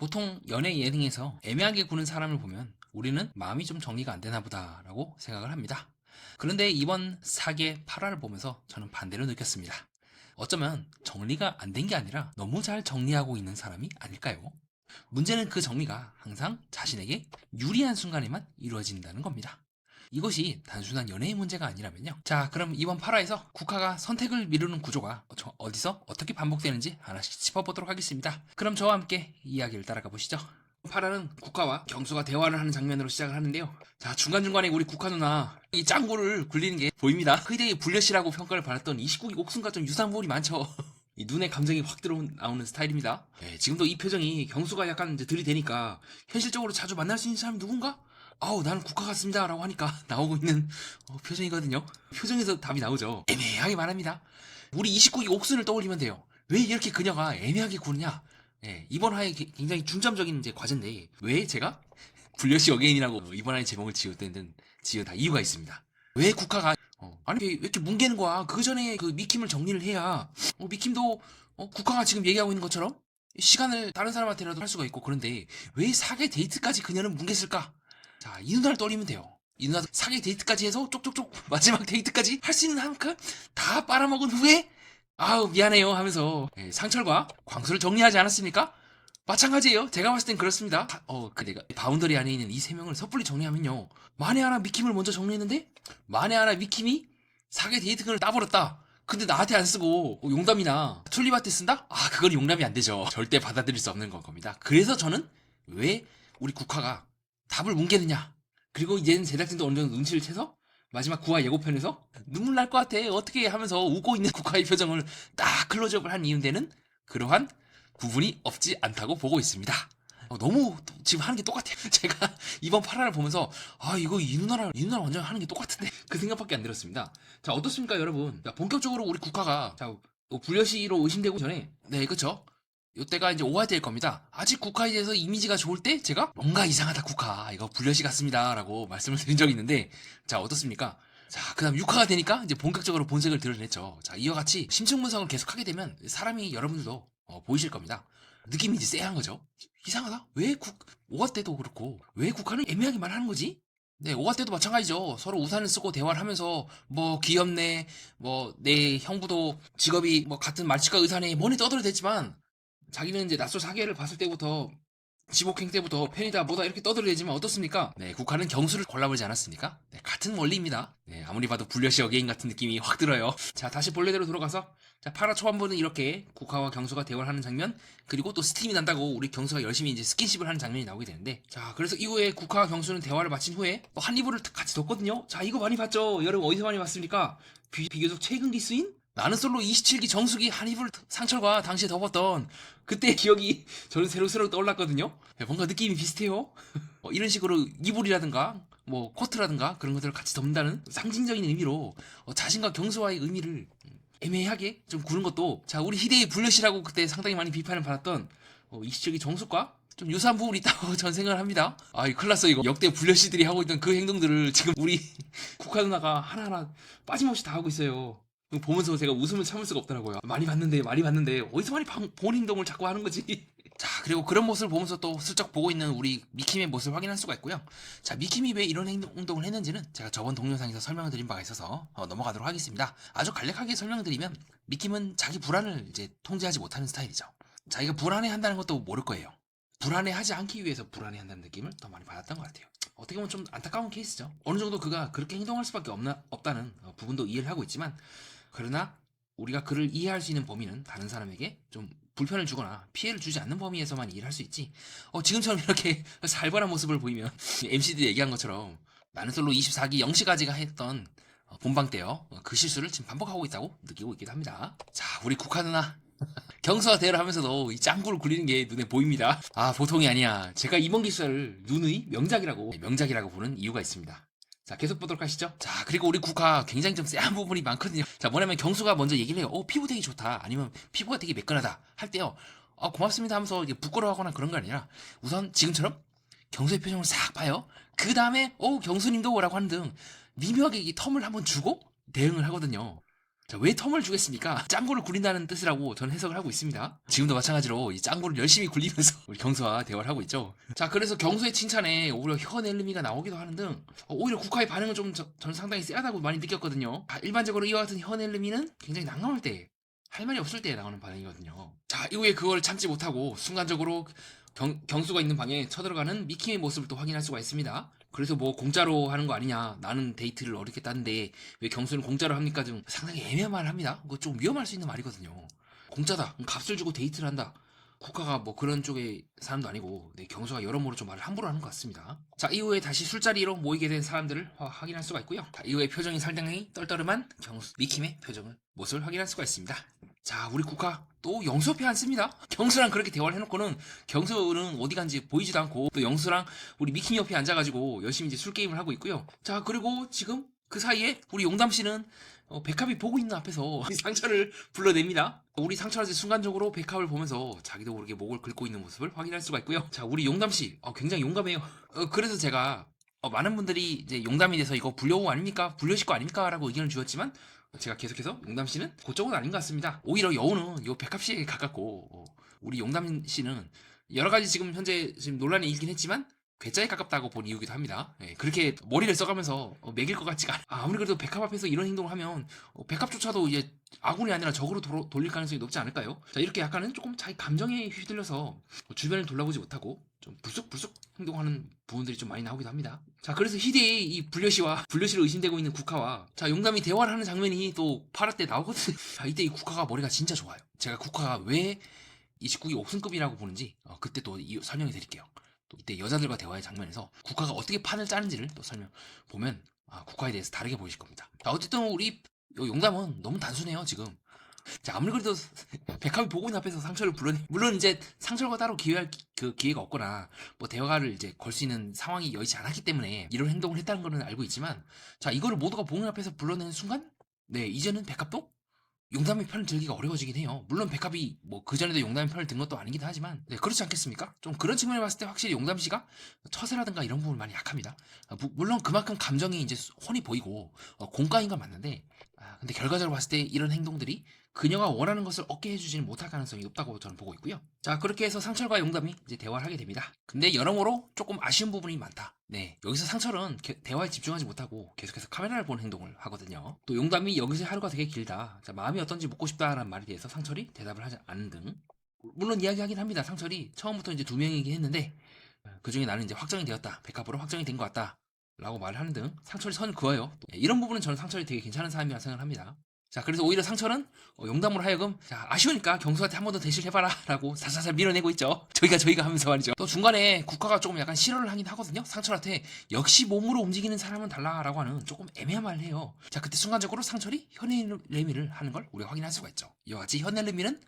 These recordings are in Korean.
보통 연애 예능에서 애매하게 구는 사람을 보면 우리는 마음이 좀 정리가 안 되나 보다라고 생각을 합니다. 그런데 이번 사계 8화를 보면서 저는 반대로 느꼈습니다. 어쩌면 정리가 안 된 게 아니라 너무 잘 정리하고 있는 사람이 아닐까요? 문제는 그 정리가 항상 자신에게 유리한 순간에만 이루어진다는 겁니다. 이것이 단순한 연애의 문제가 아니라면요. 자, 그럼 이번 8화에서 국화가 선택을 미루는 구조가 어디서 어떻게 반복되는지 하나씩 짚어보도록 하겠습니다. 그럼 저와 함께 이야기를 따라가 보시죠. 8화는 국화와 경수가 대화를 하는 장면으로 시작을 하는데요. 자, 중간중간에 우리 국화 누나 이 짱구를 굴리는 게 보입니다. 그대의 불려시라고 평가를 받았던 이 19기 옥순과 좀 유사한 부분이 많죠. 이 눈에 감정이 확 나오는 스타일입니다. 네, 지금도 이 표정이 경수가 약간 이제 들이대니까 현실적으로 자주 만날 수 있는 사람이 누군가? 아우, 나는 국화 같습니다 라고 하니까 나오고 있는 표정이거든요. 표정에서 답이 나오죠. 애매하게 말합니다. 우리 29기 옥순을 떠올리면 돼요. 왜 이렇게 그녀가 애매하게 구느냐? 네, 이번 화에 굉장히 중점적인 이제 과제인데 왜 제가 굴려시 어게인이라고 이번 화에 제목을 지은 다 이유가 있습니다. 왜 국화가 아니 왜 이렇게 뭉개는 거야? 그 전에 그 미킴을 정리를 해야 미킴도 국화가 지금 얘기하고 있는 것처럼 시간을 다른 사람한테라도 할 수가 있고. 그런데 왜 사계 데이트까지 그녀는 뭉갰을까? 자, 이 누나를 떠올리면 돼요. 이 누나도 사계 데이트까지 해서 쪽쪽쪽 마지막 데이트까지 할 수 있는 한큼 다 빨아먹은 후에 아우 미안해요 하면서 상철과 광수를 정리하지 않았습니까? 마찬가지예요. 제가 봤을 땐 그렇습니다. 내가 바운더리 안에 있는 이 세 명을 섣불리 정리하면요. 만에 하나 미킴을 먼저 정리했는데 만에 하나 미킴이 사계 데이트권을 따버렸다. 근데 나한테 안 쓰고 용담이나 툴리바한테 쓴다? 아, 그건 용납이 안 되죠. 절대 받아들일 수 없는 겁니다. 그래서 저는 왜 우리 국화가 답을 뭉개느냐. 그리고 이제는 제작진도 어느 정도 눈치를 채서 마지막 9화 예고편에서 눈물 날 것 같아 어떻게 하면서 웃고 있는 국화의 표정을 딱 클로즈업을 한 이유는 그러한 부분이 없지 않다고 보고 있습니다. 너무 지금 하는 게 똑같아요. 제가 이번 8화를 보면서 이거 이 누나랑 완전 하는 게 똑같은데 그 생각밖에 안 들었습니다. 자, 어떻습니까 여러분? 자, 본격적으로 우리 국화가 불려시로 의심되고 전에 그쵸? 이때가 이제 5화 때일 겁니다. 아직 국화에 대해서 이미지가 좋을 때 제가 뭔가 이상하다 국화 이거 불려시 같습니다 라고 말씀을 드린 적이 있는데, 자, 어떻습니까? 자, 그 다음 6화가 되니까 이제 본격적으로 본색을 드러냈죠. 자, 이와 같이 심층 분석을 계속 하게 되면 사람이 여러분들도 보이실 겁니다. 느낌이 이제 쎄한 거죠. 이상하다? 5화 때도 그렇고 왜 국화는 애매하게 말하는 거지? 네, 5화 때도 마찬가지죠. 서로 우산을 쓰고 대화를 하면서 귀엽네, 내 형부도 직업이 같은 말치과 의사네 뭐니 떠들어댔지만 자기는 이제 낯설 사계를 봤을 때부터 지복행 때부터 팬이다 뭐다 이렇게 떠들어대지만 어떻습니까? 네, 국화는 경수를 골라보지 않았습니까? 네, 같은 원리입니다. 네, 아무리 봐도 불려시 어게인 같은 느낌이 확 들어요. 자, 다시 본래대로 돌아가서 8화 초반부는 이렇게 국화와 경수가 대화를 하는 장면, 그리고 또 스팀이 난다고 우리 경수가 열심히 이제 스킨십을 하는 장면이 나오게 되는데, 자, 그래서 이후에 국화와 경수는 대화를 마친 후에 한 이불을 같이 뒀거든요. 자, 이거 많이 봤죠? 여러분 어디서 많이 봤습니까? 비교적 최근 기수인 나는 솔로 27기 정수기 한이불 상철과 당시에 덮었던 그때 기억이 저는 새록새록 떠올랐거든요. 뭔가 느낌이 비슷해요. 이런 식으로 이불이라든가 코트라든가 그런 것들을 같이 덮는다는 상징적인 의미로 자신과 경수와의 의미를 애매하게 좀 구는 것도, 자, 우리 희대의 불려시라고 그때 상당히 많이 비판을 받았던 27기 정수과 좀 유사한 부분이 있다고 전 생각을 합니다. 이 큰일 났어. 이거 역대 불려시들이 하고 있던 그 행동들을 지금 우리 국화 누나가 하나하나 빠짐없이 다 하고 있어요. 보면서 제가 웃음을 참을 수가 없더라고요. 많이 봤는데 어디서 많이 본 행동을 자꾸 하는 거지. 자, 그리고 그런 모습을 보면서 또 슬쩍 보고 있는 우리 미킴의 모습을 확인할 수가 있고요. 자, 미킴이 왜 이런 행동을 했는지는 제가 저번 동영상에서 설명을 드린 바가 있어서 넘어가도록 하겠습니다. 아주 간략하게 설명을 드리면 미킴은 자기 불안을 이제 통제하지 못하는 스타일이죠. 자기가 불안해한다는 것도 모를 거예요. 불안해하지 않기 위해서 불안해한다는 느낌을 더 많이 받았던 것 같아요. 어떻게 보면 좀 안타까운 케이스죠. 어느 정도 그가 그렇게 행동할 수밖에 없다는 부분도 이해를 하고 있지만, 그러나 우리가 그를 이해할 수 있는 범위는 다른 사람에게 좀 불편을 주거나 피해를 주지 않는 범위에서만 이해를 할 수 있지. 지금처럼 이렇게 살벌한 모습을 보이면 MC들이 얘기한 것처럼 나는 솔로 24기 영시가지가 했던 본방 때요, 그 실수를 지금 반복하고 있다고 느끼고 있기도 합니다. 자, 우리 국화 누나 경수와 대화를 하면서도 이 짱구를 굴리는 게 눈에 보입니다. 보통이 아니야. 제가 이번 기수를 눈의 명작이라고 부르는 이유가 있습니다. 자, 계속 보도록 하시죠. 자, 그리고 우리 국화 굉장히 좀 쎄한 부분이 많거든요. 자, 뭐냐면 경수가 먼저 얘기를 해요. 피부 되게 좋다, 아니면 피부가 되게 매끈하다 할 때요, 고맙습니다 하면서 이제 부끄러워하거나 그런 거 아니라 우선 지금처럼 경수의 표정을 싹 봐요. 그 다음에 경수님도 라고 하는 등 미묘하게 이 텀을 한번 주고 대응을 하거든요. 자, 왜 텀을 주겠습니까? 짱구를 굴린다는 뜻이라고 저는 해석을 하고 있습니다. 지금도 마찬가지로 이 짱구를 열심히 굴리면서 우리 경수와 대화를 하고 있죠. 자, 그래서 경수의 칭찬에 오히려 혀낼름이가 나오기도 하는 등 오히려 국화의 반응은 좀 저는 상당히 세하다고 많이 느꼈거든요. 일반적으로 이와 같은 혀낼름이는 굉장히 난감할 때, 할 말이 없을 때 나오는 반응이거든요. 자, 이후에 그걸 참지 못하고 순간적으로 경수가 있는 방에 쳐들어가는 미킴의 모습을 또 확인할 수가 있습니다. 그래서 뭐 공짜로 하는 거 아니냐, 나는 데이트를 어렵게 땄는데 왜 경수는 공짜로 합니까 등 상당히 애매한 말을 합니다. 그거 좀 위험할 수 있는 말이거든요. 공짜다, 값을 주고 데이트를 한다. 국가가 뭐 그런 쪽의 사람도 아니고 경수가 여러모로 좀 말을 함부로 하는 것 같습니다. 자, 이후에 다시 술자리로 모이게 된 사람들을 확인할 수가 있고요. 자, 이후에 표정이 상당히 떨떠름한 경수 미킴의 모습을 확인할 수가 있습니다. 자, 우리 국화 또 영수 옆에 앉습니다. 경수랑 그렇게 대화를 해놓고는 경수는 어디 간지 보이지도 않고 또 영수랑 우리 미킴 옆에 앉아가지고 열심히 이제 술 게임을 하고 있고요. 자, 그리고 지금 그 사이에 우리 용담 씨는 백합이 보고 있는 앞에서 상철을 불러냅니다. 우리 상철아지 순간적으로 백합을 보면서 자기도 모르게 목을 긁고 있는 모습을 확인할 수가 있고요. 자, 우리 용담 씨 굉장히 용감해요. 그래서 제가 많은 분들이 이제 용담이 돼서 이거 불려오 아닙니까? 불려실 거 아닙니까? 라고 의견을 주었지만 제가 계속해서 용담 씨는 그쪽은 아닌 것 같습니다. 오히려 여우는 요 백합 씨에게 가깝고 우리 용담 씨는 여러 가지 지금 현재 논란이 일긴 했지만 괴짜에 가깝다고 본 이유기도 합니다. 예, 그렇게 머리를 써가면서 매길 것 같지가 않아. 아무리 그래도 백합 앞에서 이런 행동을 하면 백합조차도 이제 아군이 아니라 적으로 돌릴 가능성이 높지 않을까요? 자, 이렇게 약간은 조금 자기 감정에 휘둘려서 주변을 돌아보지 못하고 좀 불쑥불쑥 행동하는 부분들이 좀 많이 나오기도 합니다. 자, 그래서 희대의 이 불려시를 의심되고 있는 국화와 자, 용담이 대화를 하는 장면이 또 8화 때 나오거든요. 자, 이때 이 국화가 머리가 진짜 좋아요. 제가 국화가 왜 이 19기 옥승급이라고 보는지 그때 또 설명해 드릴게요. 또 이때 여자들과 대화의 장면에서 국화가 어떻게 판을 짜는지를 또 보면 국화에 대해서 다르게 보이실 겁니다. 자, 어쨌든 우리 용담은 너무 단순해요 지금. 자, 아무리 그래도 백합이 보고 있는 앞에서 상철을 불러내. 물론 이제 상철과 따로 기회할 기회가 없거나 뭐 대화를 이제 걸 수 있는 상황이 여의치 않았기 때문에 이런 행동을 했다는 거는 알고 있지만, 자, 이거를 모두가 보는 앞에서 불러내는 순간, 네, 이제는 백합도 용담의 편을 들기가 어려워지긴 해요. 물론 백합이 뭐 그전에도 용담의 편을 든 것도 아니긴 하지만 그렇지 않겠습니까? 좀 그런 측면에 봤을 때 확실히 용담 씨가 처세라든가 이런 부분 많이 약합니다. 물론 그만큼 감정이 이제 훤히 보이고 공과인 건 맞는데 근데 결과적으로 봤을 때 이런 행동들이 그녀가 원하는 것을 얻게 해주지는 못할 가능성이 높다고 저는 보고 있고요. 자, 그렇게 해서 상철과 용담이 이제 대화를 하게 됩니다. 근데 여러모로 조금 아쉬운 부분이 많다. 네, 여기서 상철은 대화에 집중하지 못하고 계속해서 카메라를 보는 행동을 하거든요. 또 용담이 여기서 하루가 되게 길다. 자, 마음이 어떤지 묻고 싶다라는 말에 대해서 상철이 대답을 하지 않는 등 물론 이야기하긴 합니다. 상철이 처음부터 이제 2명이긴 했는데 그 중에 나는 이제 확정이 되었다. 백합으로 확정이 된 것 같다. 라고 말을 하는 등 상철이 선을 그어요. 이런 부분은 저는 상철이 되게 괜찮은 사람이라 생각을 합니다. 자, 그래서 오히려 상철은 용담으로 하여금 자, 아쉬우니까 경수한테 한 번 더 대시를 해봐라 라고 살살살 밀어내고 있죠. 저희가 하면서 말이죠. 또 중간에 국화가 조금 약간 실언을 하긴 하거든요. 상철한테 역시 몸으로 움직이는 사람은 달라라고 하는 조금 애매한 말을 해요. 자, 그때 순간적으로 상철이 현해레미를 하는 걸 우리가 확인할 수가 있죠. 이와 같이 현해레미는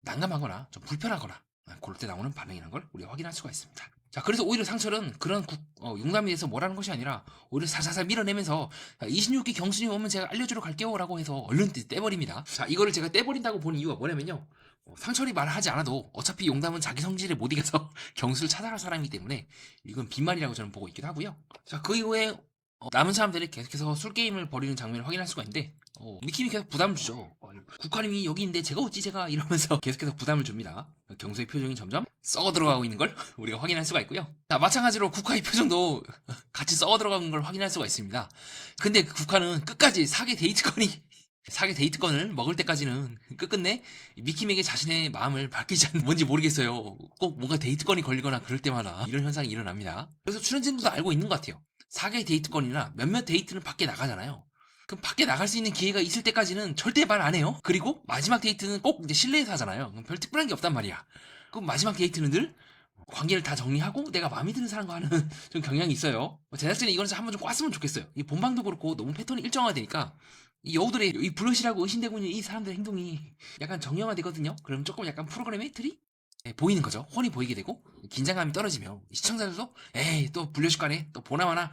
난감하거나 좀 불편하거나 그럴 때 나오는 반응이라는 걸 우리가 확인할 수가 있습니다. 자, 그래서 오히려 상철은 그런 용담에 대해서 뭐라는 것이 아니라 오히려 살살살 밀어내면서 26기 경순이 오면 제가 알려주러 갈게요 라고 해서 얼른 떼버립니다. 자, 이거를 제가 떼버린다고 본 이유가 뭐냐면요, 상철이 말을 하지 않아도 어차피 용담은 자기 성질에 못 이겨서 경수를 찾아갈 사람이기 때문에 이건 빈말이라고 저는 보고 있기도 하고요. 자, 그 이후에 남은 사람들이 계속해서 술게임을 벌이는 장면을 확인할 수가 있는데 미킴이 계속 부담을 주죠. 국화님이 여기 있는데 제가 어찌 제가 이러면서 계속해서 부담을 줍니다. 경수의 표정이 점점 썩어 들어가고 있는 걸 우리가 확인할 수가 있고요. 자, 마찬가지로 국화의 표정도 같이 썩어 들어간 걸 확인할 수가 있습니다. 근데 그 국화는 끝까지 사계 데이트권을 먹을 때까지는 끝끝내 미킴에게 자신의 마음을 밝히지 않는 뭔지 모르겠어요. 꼭 뭔가 데이트권이 걸리거나 그럴 때마다 이런 현상이 일어납니다. 그래서 출연진들도 알고 있는 것 같아요. 4개 데이트권이나 몇몇 데이트는 밖에 나가잖아요. 그럼 밖에 나갈 수 있는 기회가 있을 때까지는 절대 말 안 해요. 그리고 마지막 데이트는 꼭 이제 실내에서 하잖아요. 그럼 별 특별한 게 없단 말이야. 그럼 마지막 데이트는 늘 관계를 다 정리하고 내가 마음에 드는 사람과 하는 좀 경향이 있어요. 제작진이 이걸 한번 좀 꽈으면 좋겠어요. 이 본방도 그렇고 너무 패턴이 일정화되니까 이 여우들의 이 블러시라고 의심되고 있는 이 사람들의 행동이 약간 정형화되거든요. 그럼 조금 약간 프로그램의 틀이 보이는 거죠. 훤히 보이게 되고 긴장감이 떨어지며 시청자들도 에이 또 불려줄 거네, 또 보나마나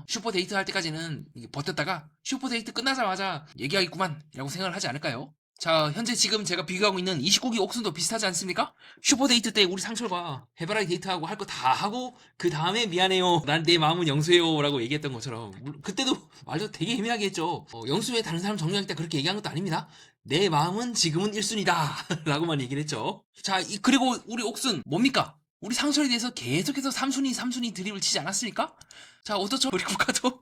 슈퍼 데이트 할 때까지는 버텼다가 슈퍼 데이트 끝나자마자 얘기하겠구만 이라고 생각을 하지 않을까요? 자, 현재 지금 제가 비교하고 있는 29기 옥순도 비슷하지 않습니까? 슈퍼데이트 때 우리 상철과 해바라기 데이트하고 할 거 다 하고 그 다음에 미안해요. 난 내 마음은 영수예요. 라고 얘기했던 것처럼 그때도 말도 되게 애매하게 했죠. 영수에 다른 사람 정리할 때 그렇게 얘기한 것도 아닙니다. 내 마음은 지금은 1순위다. 라고만 얘기를 했죠. 자, 그리고 우리 옥순 뭡니까? 우리 상철에 대해서 계속해서 3순위 드립을 치지 않았습니까? 자, 어떻죠? 우리 국가도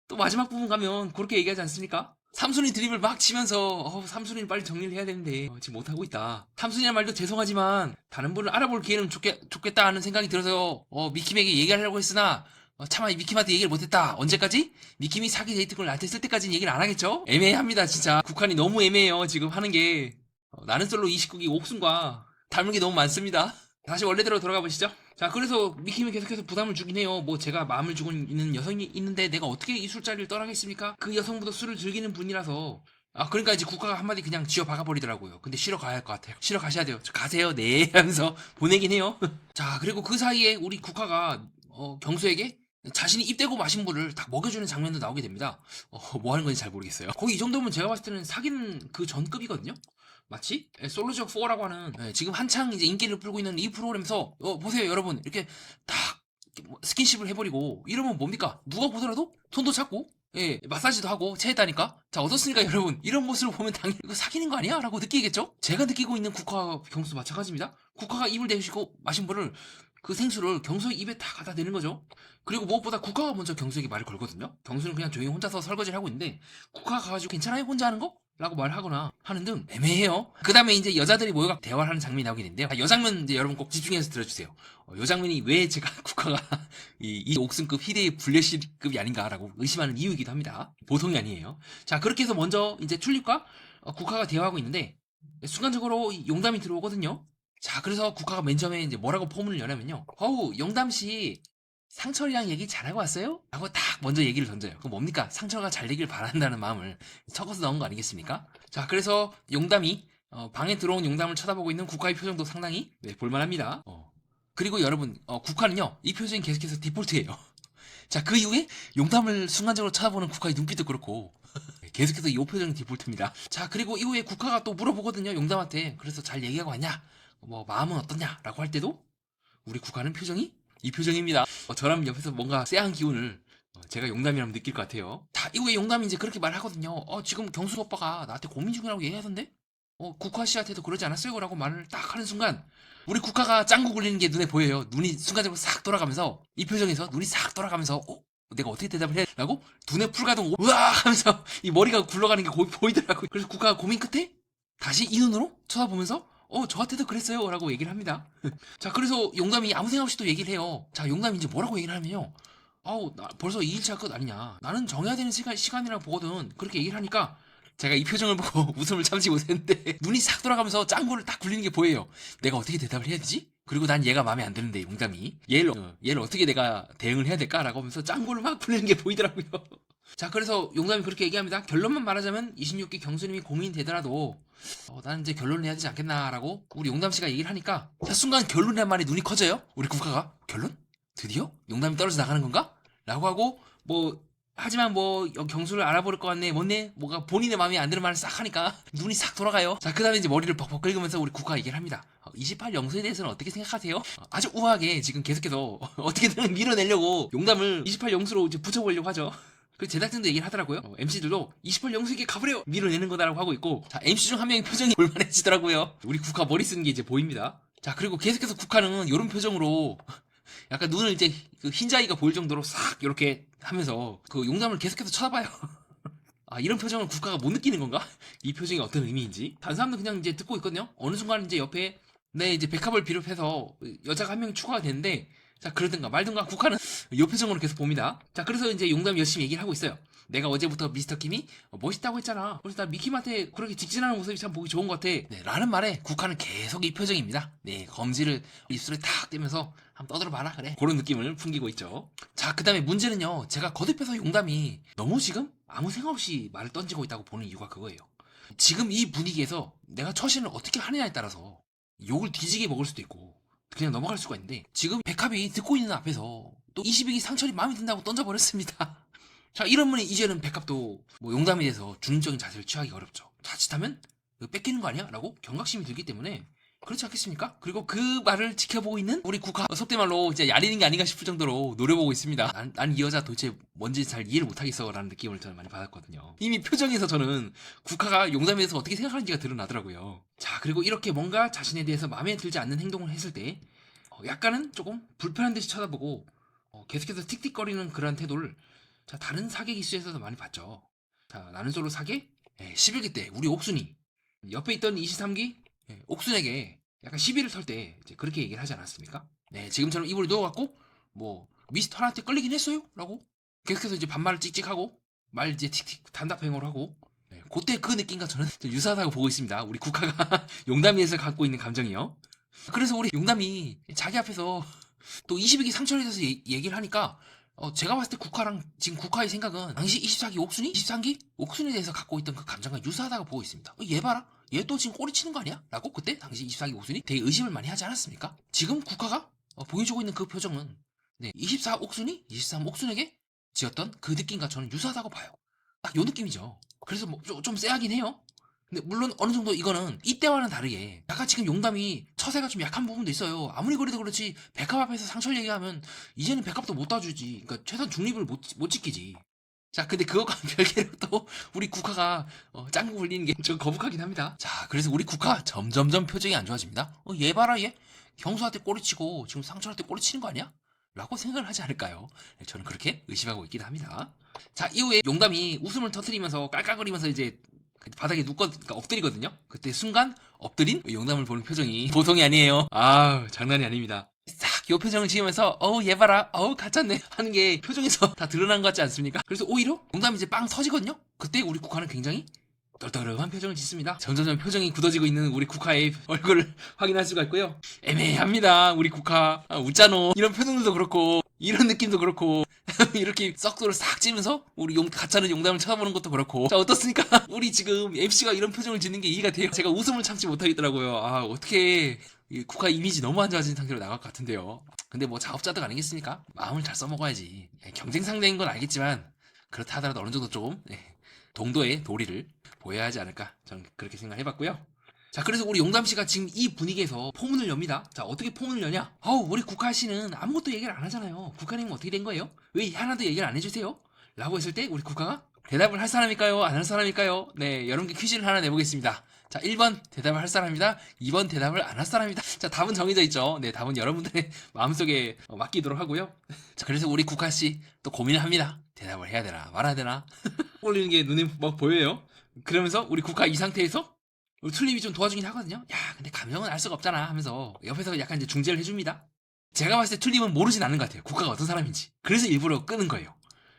또 마지막 부분 가면 그렇게 얘기하지 않습니까? 삼순위 드립을 막 치면서 삼순위를 빨리 정리를 해야 되는데 지금 못하고 있다. 삼순위란 말도 죄송하지만 다른 분을 알아볼 기회는 좋겠다 하는 생각이 들어서 미킴에게 얘기하려고 했으나 차마 미킴한테 얘기를 못했다. 언제까지? 미킴이 사기 데이트걸 나한테 쓸 때까지는 얘기를 안 하겠죠? 애매합니다 진짜. 국한이 너무 애매해요 지금 하는 게. 나는 솔로 29기 옥순과 닮은 게 너무 많습니다. 다시 원래대로 돌아가 보시죠. 자, 그래서 미킴이 계속해서 부담을 주긴 해요. 뭐 제가 마음을 주고 있는 여성이 있는데 내가 어떻게 이 술자리를 떠나겠습니까? 그 여성보다 술을 즐기는 분이라서. 그러니까 이제 국가가 한마디 그냥 쥐어 박아버리더라고요. 근데 쉬러 가야 할 것 같아요. 쉬러 가셔야 돼요. 가세요. 네 하면서 보내긴 해요. 자, 그리고 그 사이에 우리 국가가 경수에게 자신이 입대고 마신 물을 다 먹여주는 장면도 나오게 됩니다. 뭐 하는 건지 잘 모르겠어요. 거의 이 정도면 제가 봤을 때는 사귀는 그 전급이거든요. 마치 솔루션 4라고 하는 지금 한창 이제 인기를 끌고 있는 이 프로그램에서 보세요 여러분 이렇게 딱 스킨십을 해버리고 이러면 뭡니까? 누가 보더라도 손도 잡고 마사지도 하고 체했다니까. 자, 어떻습니까 여러분? 이런 모습을 보면 당연히 이거 사귀는 거 아니야? 라고 느끼겠죠? 제가 느끼고 있는 국화 경수 마찬가지입니다. 국화가 입을 대시고 마신 물을 그 생수를 경수의 입에 다 갖다 대는 거죠. 그리고 무엇보다 국화가 먼저 경수에게 말을 걸거든요. 경수는 그냥 조용히 혼자서 설거지를 하고 있는데 국화가 가가지고 괜찮아요? 혼자 하는 거? 라고 말하거나 하는 등 애매해요. 그 다음에 이제 여자들이 모여가 대화를 하는 장면이 나오게 되는데요. 이 장면 이제 여러분 꼭 집중해서 들어주세요. 이 장면이 왜 제가 국화가 이 옥슨급 희대의 블레시급이 아닌가라고 의심하는 이유이기도 합니다. 보통이 아니에요. 자, 그렇게 해서 먼저 이제 튤립과 국화가 대화하고 있는데 순간적으로 용담이 들어오거든요. 자, 그래서 국화가 맨 처음에 이제 뭐라고 포문을 여냐면요. 용담씨 상철이랑 얘기 잘하고 왔어요? 라고 딱 먼저 얘기를 던져요. 그럼 뭡니까? 상철과 잘 되길 바란다는 마음을 섞어서 넣은 거 아니겠습니까? 자, 그래서 용담이 방에 들어온 용담을 쳐다보고 있는 국화의 표정도 상당히 볼만합니다. 그리고 여러분 국화는요 이 표정이 계속해서 디폴트예요. 자, 그 이후에 용담을 순간적으로 쳐다보는 국화의 눈빛도 그렇고 계속해서 이 표정이 디폴트입니다. 자, 그리고 이후에 국화가 또 물어보거든요 용담한테. 그래서 잘 얘기하고 왔냐? 뭐 마음은 어떻냐? 라고 할 때도 우리 국화는 표정이 이 표정입니다. 저라면 옆에서 뭔가 쎄한 기운을 제가 용담이라면 느낄 것 같아요. 자, 이후에 용담이 이제 그렇게 말하거든요. 지금 경수 오빠가 나한테 고민 중이라고 얘기하던데? 국화 씨한테도 그러지 않았어요? 라고 말을 딱 하는 순간 우리 국화가 짱구 굴리는 게 눈에 보여요. 눈이 순간적으로 싹 돌아가면서 이 표정에서 눈이 싹 돌아가면서 내가 어떻게 대답을 해야 라고 눈에 풀가동 우와 하면서 이 머리가 굴러가는 게 보이더라고요. 그래서 국화가 고민 끝에 다시 이 눈으로 쳐다보면서 저한테도 그랬어요 라고 얘기를 합니다. 자, 그래서 용담이 아무 생각 없이 또 얘기를 해요. 자, 용담이 이제 뭐라고 얘기를 하면요. 나 벌써 2일차 끝 아니냐. 나는 정해야 되는 시간이라고 보거든. 그렇게 얘기를 하니까 제가 이 표정을 보고 웃음을 참지 못했는데 눈이 싹 돌아가면서 짱구를 딱 굴리는 게 보여요. 내가 어떻게 대답을 해야 되지? 그리고 난 얘가 마음에 안 드는데 용담이 얘를 어떻게 내가 대응을 해야 될까라고 하면서 짱구를 막 굴리는 게 보이더라고요. 자, 그래서 용담이 그렇게 얘기합니다. 결론만 말하자면 26기 경수님이 고민이 되더라도 나는 이제 결론을 해야 되지 않겠나라고 우리 용담씨가 얘기를 하니까 자, 순간 결론이란 말에 눈이 커져요. 우리 국가가 결론? 드디어? 용담이 떨어져 나가는 건가? 라고 하고 하지만 경수를 알아볼 것 같네 뭐네 뭐가 본인의 마음에 안 드는 말을 싹 하니까 눈이 싹 돌아가요. 자, 그 다음에 이제 머리를 벅벅 긁으면서 우리 국가가 얘기를 합니다. 28 영수에 대해서는 어떻게 생각하세요? 아주 우아하게 지금 계속해서 어떻게든 밀어내려고 용담을 28 영수로 이제 붙여보려고 하죠. 그 제작진도 얘기를 하더라고요. MC들도 28 영수에게 가버려! 밀어내는 거다라고 하고 있고, 자, MC 중 한 명의 표정이 볼만해지더라고요. 우리 국화 머리 쓰는 게 이제 보입니다. 자, 그리고 계속해서 국화는 이런 표정으로 약간 눈을 이제 그 흰자위가 보일 정도로 싹 이렇게 하면서 그 용담을 계속해서 쳐다봐요. 이런 표정을 국가가 못 느끼는 건가? 이 표정이 어떤 의미인지. 다른 사람도 그냥 이제 듣고 있거든요. 어느 순간 이제 옆에 이제 백합을 비롯해서 여자가 한 명이 추가가 되는데, 자, 그러든가 말든가 국가는 요 표정으로 계속 봅니다. 자, 그래서 이제 용담이 열심히 얘기를 하고 있어요. 내가 어제부터 미스터 킴이 멋있다고 했잖아. 그래서 나 미킴한테 그렇게 직진하는 모습이 참 보기 좋은 것 같아. 라는 말에 국화는 계속 이 표정입니다. 검지를 입술에 탁 대면서 한번 떠들어봐라 그래. 그런 느낌을 풍기고 있죠. 자, 그 다음에 문제는요. 제가 거듭해서 용담이 너무 지금 아무 생각 없이 말을 던지고 있다고 보는 이유가 그거예요. 지금 이 분위기에서 내가 처신을 어떻게 하느냐에 따라서 욕을 뒤지게 먹을 수도 있고 그냥 넘어갈 수가 있는데 지금 백합이 듣고 있는 앞에서 또 22기 상철이 마음에 든다고 던져버렸습니다. 자, 이러면 이제는 백합도 용담에 대해서 중립적인 자세를 취하기 어렵죠. 자칫하면 뺏기는 거 아니야? 라고 경각심이 들기 때문에 그렇지 않겠습니까? 그리고 그 말을 지켜보고 있는 우리 국가 속된 말로 이제 야리는 게 아닌가 싶을 정도로 노려보고 있습니다. 난 이 여자 도대체 뭔지 잘 이해를 못하겠어 라는 느낌을 저는 많이 받았거든요. 이미 표정에서 저는 국가가 용담에 대해서 어떻게 생각하는지가 드러나더라고요. 자, 그리고 이렇게 뭔가 자신에 대해서 마음에 들지 않는 행동을 했을 때 약간은 조금 불편한 듯이 쳐다보고 계속해서 틱틱거리는 그런 태도를 자, 다른 사계 기수에서도 많이 봤죠. 자, 나는 솔로 사계 11기 때 우리 옥순이 옆에 있던 23기 옥순에게 약간 시비를 털 때 그렇게 얘기를 하지 않았습니까? 네, 지금처럼 이불에 누워갖고 뭐 미스터한테 끌리긴 했어요? 라고 계속해서 이제 반말을 찍찍하고 말 이제 틱틱 단답행어를 하고 그때 그 느낌과 저는 유사하다고 보고 있습니다. 우리 국가가 용담이에서 갖고 있는 감정이요. 그래서 우리 용담이 자기 앞에서 또 22기 상처에 대해서 얘기를 하니까 제가 봤을 때 국가랑 지금 국가의 생각은 당시 24기 옥순이 23기 옥순에 대해서 갖고 있던 그 감정과 유사하다고 보고 있습니다. 얘 봐라. 얘 또 지금 꼬리 치는 거 아니야? 라고 그때 당시 24기 옥순이 되게 의심을 많이 하지 않았습니까? 지금 국가가 보여주고 있는 그 표정은 24 옥순이 23 옥순에게 지었던 그 느낌과 저는 유사하다고 봐요. 딱 요 느낌이죠. 그래서 뭐 좀 쎄하긴 해요. 근데 물론 어느 정도 이거는 이때와는 다르게 약간 지금 용담이 처세가 좀 약한 부분도 있어요. 아무리 그래도 그렇지 백합 앞에서 상처를 얘기하면 이제는 백합도 못 따주지. 그러니까 최소한 중립을 못 지키지. 자, 근데 그것과 별개로 또 우리 국가가 짱구 불리는 게 좀 거북하긴 합니다. 자, 그래서 우리 국가 점점점 표정이 안 좋아집니다. 얘 봐라 얘 경수한테 꼬리치고 지금 상철한테 꼬리치는 거 아니야? 라고 생각을 하지 않을까요? 저는 그렇게 의심하고 있긴 합니다. 자, 이후에 용담이 웃음을 터뜨리면서 깔깔거리면서 이제 바닥에 그러니까 엎드리거든요. 그때 순간 엎드린 용담을 보는 표정이 보통이 아니에요. 아, 장난이 아닙니다. 싹 요 표정을 지으면서 얘 봐라 가짜네 하는 게 표정에서 다 드러난 것 같지 않습니까? 그래서 오히려 용담이 이제 빵 터지거든요. 그때 우리 국화는 굉장히 떨떠름한 표정을 짓습니다. 점점점 표정이 굳어지고 있는 우리 국화의 얼굴을 확인할 수가 있고요. 애매합니다. 우리 국화 웃자노 이런 표정도 그렇고 이런 느낌도 그렇고 이렇게 썩소를 싹 찌면서 우리 가짜는 용담을 쳐다보는 것도 그렇고. 자, 어떻습니까? 우리 지금 MC가 이런 표정을 짓는 게 이해가 돼요. 제가 웃음을 참지 못하겠더라고요. 어떻게 국가 이미지 너무 안 좋아진 상태로 나갈 것 같은데요. 근데 뭐 자업자득 아니겠습니까? 마음을 잘 써먹어야지. 경쟁 상대인 건 알겠지만 그렇다 하더라도 어느 정도 조금 동도의 도리를 보여야 하지 않을까, 저는 그렇게 생각해봤고요. 자, 그래서 우리 용담씨가 지금 이 분위기에서 포문을 엽니다. 자, 어떻게 포문을 여냐? 우리 국가씨는 아무것도 얘기를 안 하잖아요. 국가님은 어떻게 된 거예요? 왜 하나도 얘기를 안 해주세요? 라고 했을 때 우리 국가가 대답을 할 사람일까요? 안 할 사람일까요? 네, 여러분께 퀴즈를 하나 내보겠습니다. 자, 1번 대답을 할 사람이다. 2번 대답을 안 할 사람이다. 자, 답은 정해져 있죠. 네, 답은 여러분들의 마음속에 맡기도록 하고요. 자, 그래서 우리 국가씨 또 고민을 합니다. 대답을 해야 되나 말아야 되나 올리는 게 눈에 막 보여요. 그러면서 우리 국가 이 상태에서 우리 튤립이 좀 도와주긴 하거든요. 야, 근데 감정은 알 수가 없잖아 하면서 옆에서 약간 이제 중재를 해줍니다. 제가 봤을 때 튤립은 모르진 않는 것 같아요. 국가가 어떤 사람인지. 그래서 일부러 끄는 거예요.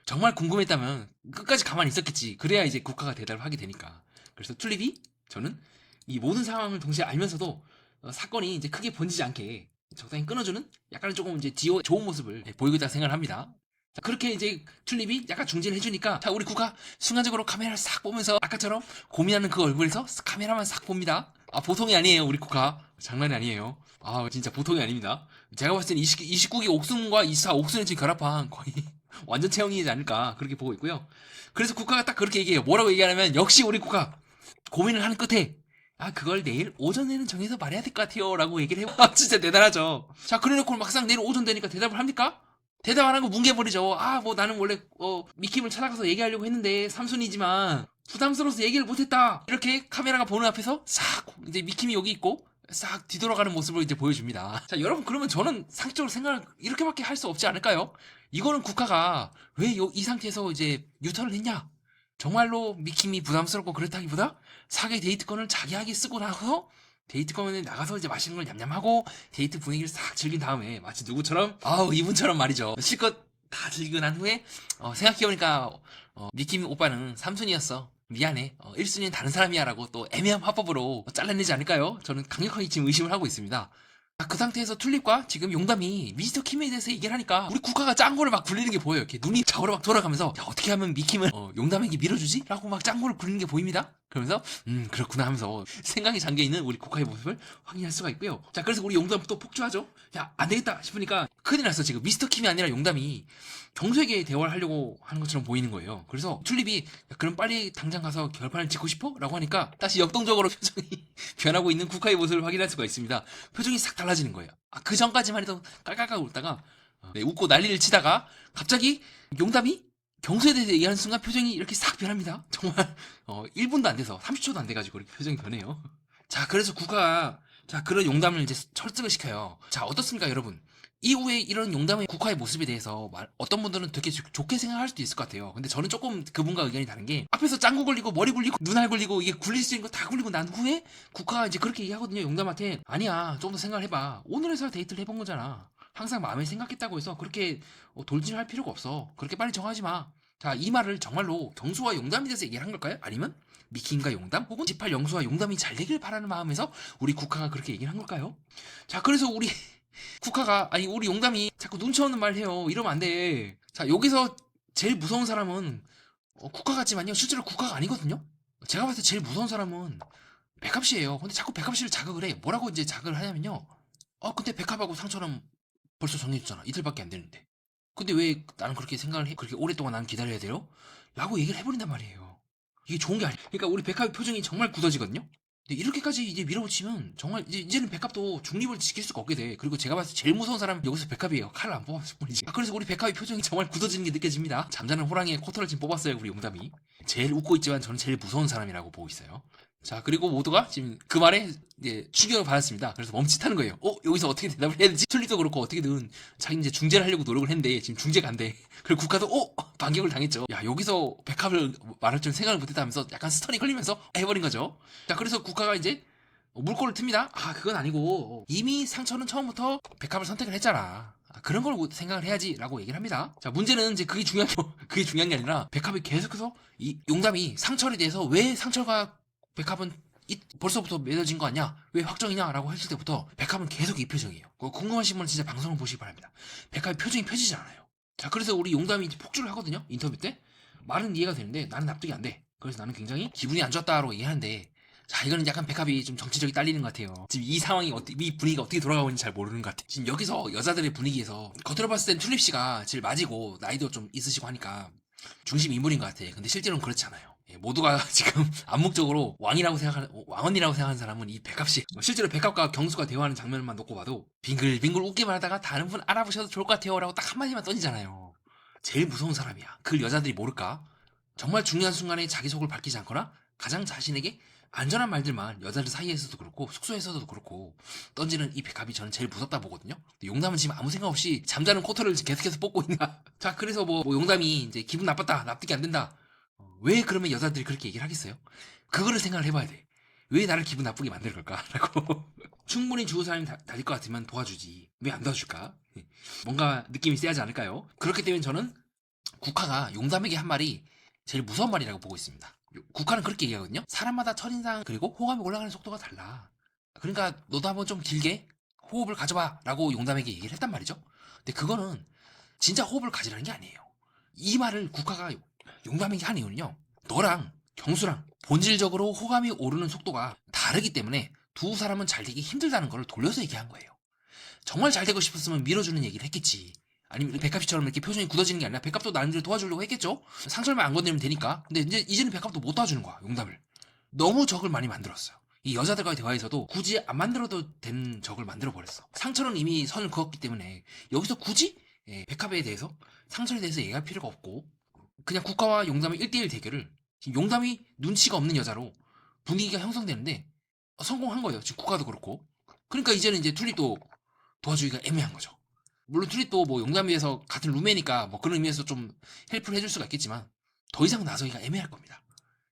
정말 궁금했다면 끝까지 가만히 있었겠지. 그래야 이제 국가가 대답을 하게 되니까. 그래서 튤립이 저는 이 모든 상황을 동시에 알면서도 사건이 이제 크게 번지지 않게 적당히 끊어주는 약간 조금 이제 좋은 모습을 보이고 있다고 생각을 합니다. 자, 그렇게 이제 튤립이 약간 중재를 해주니까 자, 우리 국가 순간적으로 카메라를 싹 보면서 아까처럼 고민하는 그 얼굴에서 카메라만 싹 봅니다. 보통이 아니에요. 우리 국가 장난이 아니에요. 진짜 보통이 아닙니다. 제가 봤을 땐 29기 옥순과 24 옥순의 지금 결합한 거의 완전 체형이지 않을까 그렇게 보고 있고요. 그래서 국가가 딱 그렇게 얘기해요. 뭐라고 얘기하냐면 역시 우리 국가 고민을 하는 끝에 그걸 내일 오전에는 정해서 말해야 될 것 같아요 라고 얘기를 해요. 진짜 대단하죠. 자, 그래놓고 막상 내일 오전 되니까 대답을 합니까? 대답 안 하고 뭉개버리죠. 뭐 나는 원래 미킴을 찾아가서 얘기하려고 했는데 삼순이지만 부담스러워서 얘기를 못했다. 이렇게 카메라가 보는 앞에서 싹 이제 미킴이 여기 있고 싹 뒤돌아가는 모습을 이제 보여줍니다. 자, 여러분 그러면 저는 상식적으로 생각을 이렇게밖에 할 수 없지 않을까요? 이거는 국가가 왜 이 상태에서 이제 유턴을 했냐? 정말로 미킴이 부담스럽고 그렇다기보다 사계 데이트권을 자기에게 쓰고 나서 데이트권에 나가서 이제 맛있는 걸 냠냠하고 데이트 분위기를 싹 즐긴 다음에 마치 누구처럼 이분처럼 말이죠. 실컷 다 즐기고 난 후에 생각해보니까 미킴 오빠는 3순위였어. 미안해. 1순위는 다른 사람이야 라고 또 애매한 화법으로 잘라내지 않을까요? 저는 강력하게 지금 의심을 하고 있습니다. 그 상태에서 튤립과 지금 용담이 미스터 킴에 대해서 얘기를 하니까 우리 국가가 짱구를 막 굴리는 게 보여요. 이렇게 눈이 좌우로 막 돌아가면서 어떻게 하면 미킴을 용담에게 밀어주지? 라고 막 짱구를 굴리는 게 보입니다. 그러면서 그렇구나 하면서 생각에 잠겨있는 우리 국가의 모습을 확인할 수가 있고요. 자, 그래서 우리 용담 또 폭주하죠. 야, 안 되겠다 싶으니까 큰일 났어. 지금 미스터 킴이 아니라 용담이 경수에게 대화를 하려고 하는 것처럼 보이는 거예요. 그래서 튤립이 야, 그럼 빨리 당장 가서 결판을 짓고 싶어? 라고 하니까 다시 역동적으로 표정이 변하고 있는 국가의 모습을 확인할 수가 있습니다. 표정이 싹 달라지는 거예요. 그 전까지만 해도 깔깔깔 웃다가 네, 웃고 난리를 치다가 갑자기 용담이 경수에 대해서 얘기하는 순간 표정이 이렇게 싹 변합니다. 정말 1분도 안 돼서 30초도 안 돼가지고 이렇게 표정이 변해요. 자, 그래서 국가가 자 그런 용담을 이제 설득을 시켜요. 자, 어떻습니까 여러분? 이후에 이런 용담의 국가의 모습에 대해서 어떤 분들은 되게 좋게 생각할 수도 있을 것 같아요. 근데 저는 조금 그분과 의견이 다른 게 앞에서 짱구 굴리고 머리 굴리고 눈알 굴리고 이게 굴릴 수 있는 거 다 굴리고 난 후에 국가가 이제 그렇게 얘기하거든요. 용담한테 아니야 좀 더 생각을 해봐. 오늘에서 데이트를 해본 거잖아. 항상 마음에 생각했다고 해서 그렇게 돌진할 필요가 없어. 그렇게 빨리 정하지 마. 자, 이 말을 정말로 경수와 용담에 대해서 얘기를 한 걸까요? 아니면 미킹과 용담 혹은 18 영수와 용담이 잘 되길 바라는 마음에서 우리 국가가 그렇게 얘기를 한 걸까요? 자, 그래서 우리 국가가 아니 우리 용담이 자꾸 눈치 없는 말 해요. 이러면 안 돼. 자, 여기서 제일 무서운 사람은 국가 같지만요. 실제로 국가가 아니거든요. 제가 봤을 때 제일 무서운 사람은 백합씨예요. 근데 자꾸 백합씨를 자극을 해. 뭐라고 이제 자극을 하냐면요. 근데 백합하고 상처는 벌써 정해졌잖아. 이틀밖에 안 되는데. 근데 왜 나는 그렇게 생각을 해? 그렇게 오랫동안 나는 기다려야 돼요? 라고 얘기를 해버린단 말이에요. 이게 좋은 게 아니야. 그러니까 우리 백합의 표정이 정말 굳어지거든요? 근데 이렇게까지 이제 밀어붙이면 정말 이제는 백합도 중립을 지킬 수가 없게 돼. 그리고 제가 봤을 때 제일 무서운 사람은 여기서 백합이에요. 칼을 안 뽑았을 뿐이지. 그래서 우리 백합의 표정이 정말 굳어지는 게 느껴집니다. 잠자는 호랑이의 코털을 지금 뽑았어요. 우리 용담이. 제일 웃고 있지만 저는 제일 무서운 사람이라고 보고 있어요. 자, 그리고 모두가 지금 그 말에 이제 충격을 받았습니다. 그래서 멈칫하는 거예요. 여기서 어떻게 대답을 해야 되지? 튤립도 그렇고 어떻게든 자기 이제 중재를 하려고 노력을 했는데 지금 중재가 안 돼. 그리고 국가도 반격을 당했죠. 야, 여기서 백합을 말할 줄 생각을 못했다면서 약간 스턴이 걸리면서 해버린 거죠. 자, 그래서 국가가 이제 물꼬를 틉니다. 그건 아니고 이미 상처는 처음부터 백합을 선택을 했잖아. 그런 걸 생각을 해야지라고 얘기를 합니다. 자, 문제는 이제 그게 중요한 게 아니라 백합이 계속해서 이 용담이 상처에 대해서 왜 상처가 백합은 벌써부터 맺어진 거 아니야? 왜 확정이냐? 라고 했을 때부터 백합은 계속 이 표정이에요. 궁금하신 분은 진짜 방송을 보시기 바랍니다. 백합의 표정이 펴지지 않아요. 자, 그래서 우리 용담이 이제 폭주를 하거든요. 인터뷰 때. 말은 이해가 되는데 나는 납득이 안 돼. 그래서 나는 굉장히 기분이 안 좋았다라고 얘기하는데 자, 이거는 약간 백합이 좀 정치적이 딸리는 것 같아요. 지금 이 상황이 이 분위기가 어떻게 돌아가고 있는지 잘 모르는 것 같아. 지금 여기서 여자들의 분위기에서 겉으로 봤을 땐 튤립 씨가 제일 맞이고 나이도 좀 있으시고 하니까 중심 인물인 것 같아. 근데 실제로는 그렇지 않아요. 모두가 지금 암묵적으로 왕언이라고 생각하는 사람은 이 백합씨. 실제로 백합과 경수가 대화하는 장면만 놓고 봐도 빙글빙글 웃기만 하다가 다른 분 알아보셔도 좋을 것 같아요 라고 딱 한마디만 던지잖아요. 제일 무서운 사람이야. 그걸 여자들이 모를까? 정말 중요한 순간에 자기 속을 밝히지 않거나 가장 자신에게 안전한 말들만 여자들 사이에서도 그렇고 숙소에서도 그렇고 던지는 이 백합이 저는 제일 무섭다 보거든요. 용담은 지금 아무 생각 없이 잠자는 코털을 계속해서 뽑고 있나. 자, 그래서 뭐 용담이 이제 기분 나빴다, 납득이 안 된다. 왜 그러면 여자들이 그렇게 얘기를 하겠어요? 그거를 생각을 해봐야 돼. 왜 나를 기분 나쁘게 만들 걸까라고. 충분히 주위 사람이 달릴 것 같으면 도와주지. 왜 안 도와줄까? 뭔가 느낌이 세하지 않을까요? 그렇기 때문에 저는 국화가 용담에게 한 말이 제일 무서운 말이라고 보고 있습니다. 국화는 그렇게 얘기하거든요. 사람마다 첫인상 그리고 호감이 올라가는 속도가 달라. 그러니까 너도 한번 좀 길게 호흡을 가져봐 라고 용담에게 얘기를 했단 말이죠. 근데 그거는 진짜 호흡을 가지라는 게 아니에요. 이 말을 국화가 용담에게 한 이유는요. 너랑 경수랑 본질적으로 호감이 오르는 속도가 다르기 때문에 두 사람은 잘 되기 힘들다는 걸 돌려서 얘기한 거예요. 정말 잘 되고 싶었으면 밀어주는 얘기를 했겠지. 아니면 백합씨처럼 이렇게 표정이 굳어지는 게 아니라 백합도 나름대로 도와주려고 했겠죠. 상처만 안 건드리면 되니까. 근데 이제는 백합도 못 도와주는 거야. 용담을. 너무 적을 많이 만들었어요. 이 여자들과의 대화에서도 굳이 안 만들어도 되는 적을 만들어버렸어. 상처는 이미 선을 그었기 때문에 여기서 굳이 백합에 대해서 상처에 대해서 얘기할 필요가 없고 그냥 국가와 용담의 1대1 대결을 지금 용담이 눈치가 없는 여자로 분위기가 형성되는데 성공한 거예요. 지금 국가도 그렇고. 그러니까 이제는 이제 튤립도 도와주기가 애매한 거죠. 물론 튤립도 뭐 용담이에서 같은 룸메니까 뭐 그런 의미에서 좀 헬프를 해줄 수가 있겠지만 더 이상 나서기가 애매할 겁니다.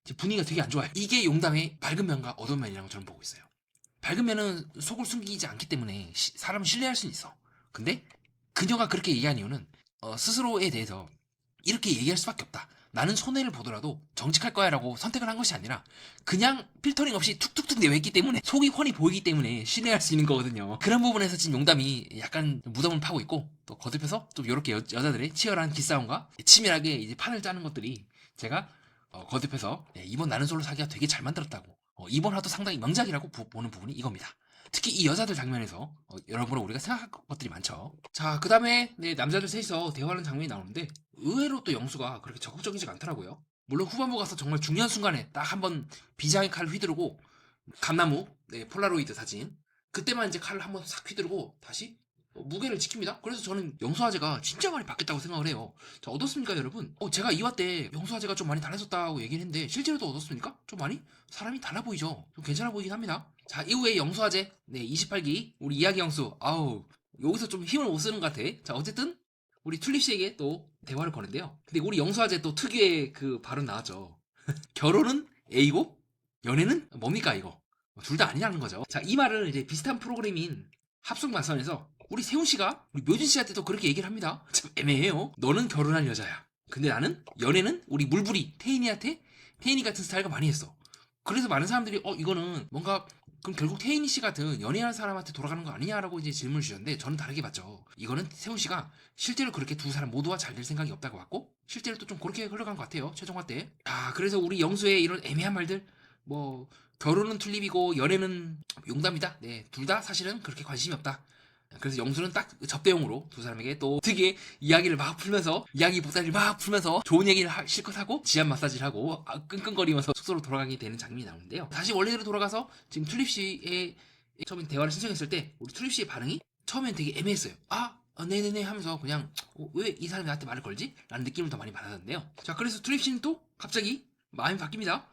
지금 분위기가 되게 안 좋아요. 이게 용담의 밝은 면과 어두운 면이라고 저는 보고 있어요. 밝은 면은 속을 숨기지 않기 때문에 사람을 신뢰할 수는 있어. 근데 그녀가 그렇게 얘기한 이유는 스스로에 대해서 이렇게 얘기할 수밖에 없다. 나는 손해를 보더라도 정직할 거야 라고 선택을 한 것이 아니라 그냥 필터링 없이 툭툭툭 내뱉기 때문에 속이 훤히 보이기 때문에 신뢰할 수 있는 거거든요. 그런 부분에서 지금 용담이 약간 무덤을 파고 있고 또 거듭해서 좀 이렇게 여자들의 치열한 기싸움과 치밀하게 이제 판을 짜는 것들이 제가 거듭해서 이번 나는 솔로 사기가 되게 잘 만들었다고, 이번 화도 상당히 명작이라고 보는 부분이 이겁니다. 특히 이 여자들 장면에서 여러모로 우리가 생각할 것들이 많죠. 자, 그 다음에 남자들 셋이서 대화하는 장면이 나오는데 의외로 또 영수가 그렇게 적극적이지가 않더라고요. 물론 후반부 가서 정말 중요한 순간에 딱 한번 비장의 칼을 휘두르고 감나무 폴라로이드 사진, 그때만 이제 칼을 한번 싹 휘두르고 다시 무게를 지킵니다. 그래서 저는 영수아재가 진짜 많이 바뀌었다고 생각을 해요. 자, 어떻습니까 여러분? 제가 2화 때 영수아재가 좀 많이 달라졌다고 얘기를 했는데 실제로도 어떻습니까? 좀 많이 사람이 달라 보이죠? 좀 괜찮아 보이긴 합니다. 자, 이후에 영수아재 28기 우리 이야기 영수, 아우 여기서 좀 힘을 못 쓰는 것 같아. 자, 어쨌든 우리 툴립씨에게 또 대화를 거는데요. 근데 우리 영수아재 또 특유의 그 발언 나왔죠. 결혼은 A고 연애는 뭡니까 이거? 둘 다 아니라는 거죠. 자, 이 말을 이제 비슷한 프로그램인 합숙마선에서 우리 세훈 씨가 우리 묘진 씨한테도 그렇게 얘기를 합니다. 참 애매해요. 너는 결혼할 여자야. 근데 나는 연애는 우리 물부리 태인이 같은 스타일과 많이 했어. 그래서 많은 사람들이 이거는 뭔가 그럼 결국 태인이 씨 같은 연애하는 사람한테 돌아가는 거 아니냐라고 이제 질문을 주셨는데 저는 다르게 봤죠. 이거는 세훈 씨가 실제로 그렇게 두 사람 모두와 잘 될 생각이 없다고 봤고 실제로 또 좀 그렇게 흘러간 것 같아요. 최종화 때. 자, 그래서 우리 영수의 이런 애매한 말들, 뭐 결혼은 툴립이고 연애는 용담이다. 네, 둘 다 사실은 그렇게 관심이 없다. 그래서 영수는 딱 접대용으로 두 사람에게 또 특유의 이야기를 막 풀면서 이야기 보따리를 막 풀면서 좋은 얘기를 실컷 하고 지압 마사지를 하고 끙끙거리면서 숙소로 돌아가게 되는 장면이 나오는데요. 다시 원래대로 돌아가서 지금 툴립 씨의 처음에 대화를 신청했을 때 우리 툴립 씨의 반응이 처음엔 되게 애매했어요. 네네네 하면서 그냥 왜 이 사람이 나한테 말을 걸지? 라는 느낌을 더 많이 받았는데요. 자, 그래서 툴립 씨는 또 갑자기 마음이 바뀝니다.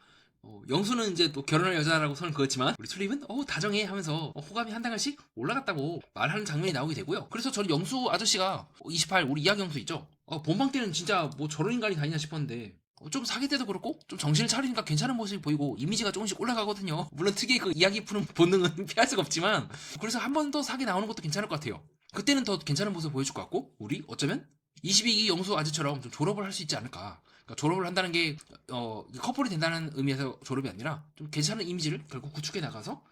영수는 이제 또 결혼할 여자라고 선을 그었지만 우리 툴립은 다정해 하면서 호감이 한 단간씩 올라갔다고 말하는 장면이 나오게 되고요. 그래서 저는 영수 아저씨가 28 우리 이야기 영수 있죠. 본방 때는 진짜 뭐 저런 인간이 다니나 싶었는데 좀 사귈 때도 그렇고 좀 정신을 차리니까 괜찮은 모습이 보이고 이미지가 조금씩 올라가거든요. 물론 특유의 그 이야기 푸는 본능은 피할 수가 없지만 그래서 한 번 더 사귀 나오는 것도 괜찮을 것 같아요. 그때는 더 괜찮은 모습을 보여줄 것 같고 우리 어쩌면 22기 영수 아저처럼 좀 졸업을 할 수 있지 않을까. 그러니까 졸업을 한다는 게 커플이 된다는 의미에서 졸업이 아니라 좀 괜찮은 이미지를 결국 구축해 나가서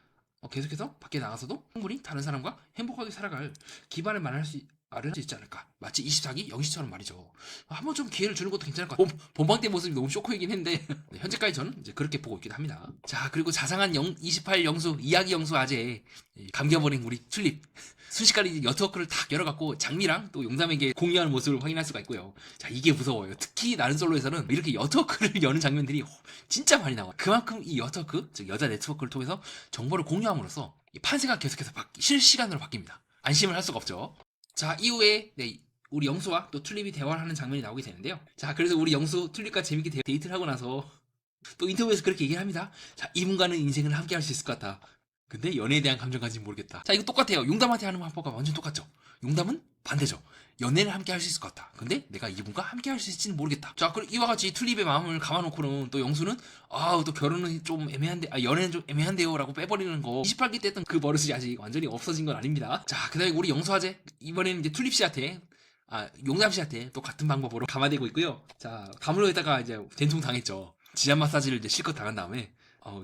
계속해서 밖에 나가서도 충분히 다른 사람과 행복하게 살아갈 기반을 마련할 수 있지 않을까. 마치 24기 영시처럼 말이죠. 한번 좀 기회를 주는 것도 괜찮을 것 같아요. 본방 때 모습이 너무 쇼크이긴 했는데 네, 현재까지 저는 이제 그렇게 보고 있긴 합니다. 자, 그리고 자상한 28 영수 이야기 영수 아재 감겨버린 우리 튤립 순식간에 여트워크를 탁 열어갖고 장미랑 또 용담에게 공유하는 모습을 확인할 수가 있고요. 자, 이게 무서워요. 특히 나는 솔로에서는 이렇게 여트워크를 여는 장면들이 진짜 많이 나와요. 그만큼 이 여트워크, 즉 여자 네트워크를 통해서 정보를 공유함으로써 이 판세가 계속해서 실시간으로 바뀝니다. 안심을 할 수가 없죠. 자, 이후에 우리 영수와 또 튤립이 대화를 하는 장면이 나오게 되는데요. 자, 그래서 우리 영수 튤립과 재밌게 데이트를 하고 나서 또 인터뷰에서 그렇게 얘기를 합니다. 자, 이분과는 인생을 함께 할 수 있을 것 같다. 근데 연애에 대한 감정까지는 모르겠다. 자, 이거 똑같아요. 용담한테 하는 방법과 완전 똑같죠. 용담은 반대죠. 연애를 함께 할 수 있을 것 같다. 근데 내가 이분과 함께 할 수 있을지는 모르겠다. 자, 그리고 이와 같이 튤립의 마음을 감아놓고는 또 영수는 또 결혼은 좀 애매한데, 연애는 좀 애매한데요 라고 빼버리는 거. 28기 때 했던 그 버릇이 아직 완전히 없어진 건 아닙니다. 자, 그 다음에 우리 영수아재 이번에는 이제 튤립 씨한테 용담 씨한테 또 같은 방법으로 감아대고 있고요. 자, 가물로에다가 이제 된통 당했죠. 지압 마사지를 이제 실컷 당한 다음에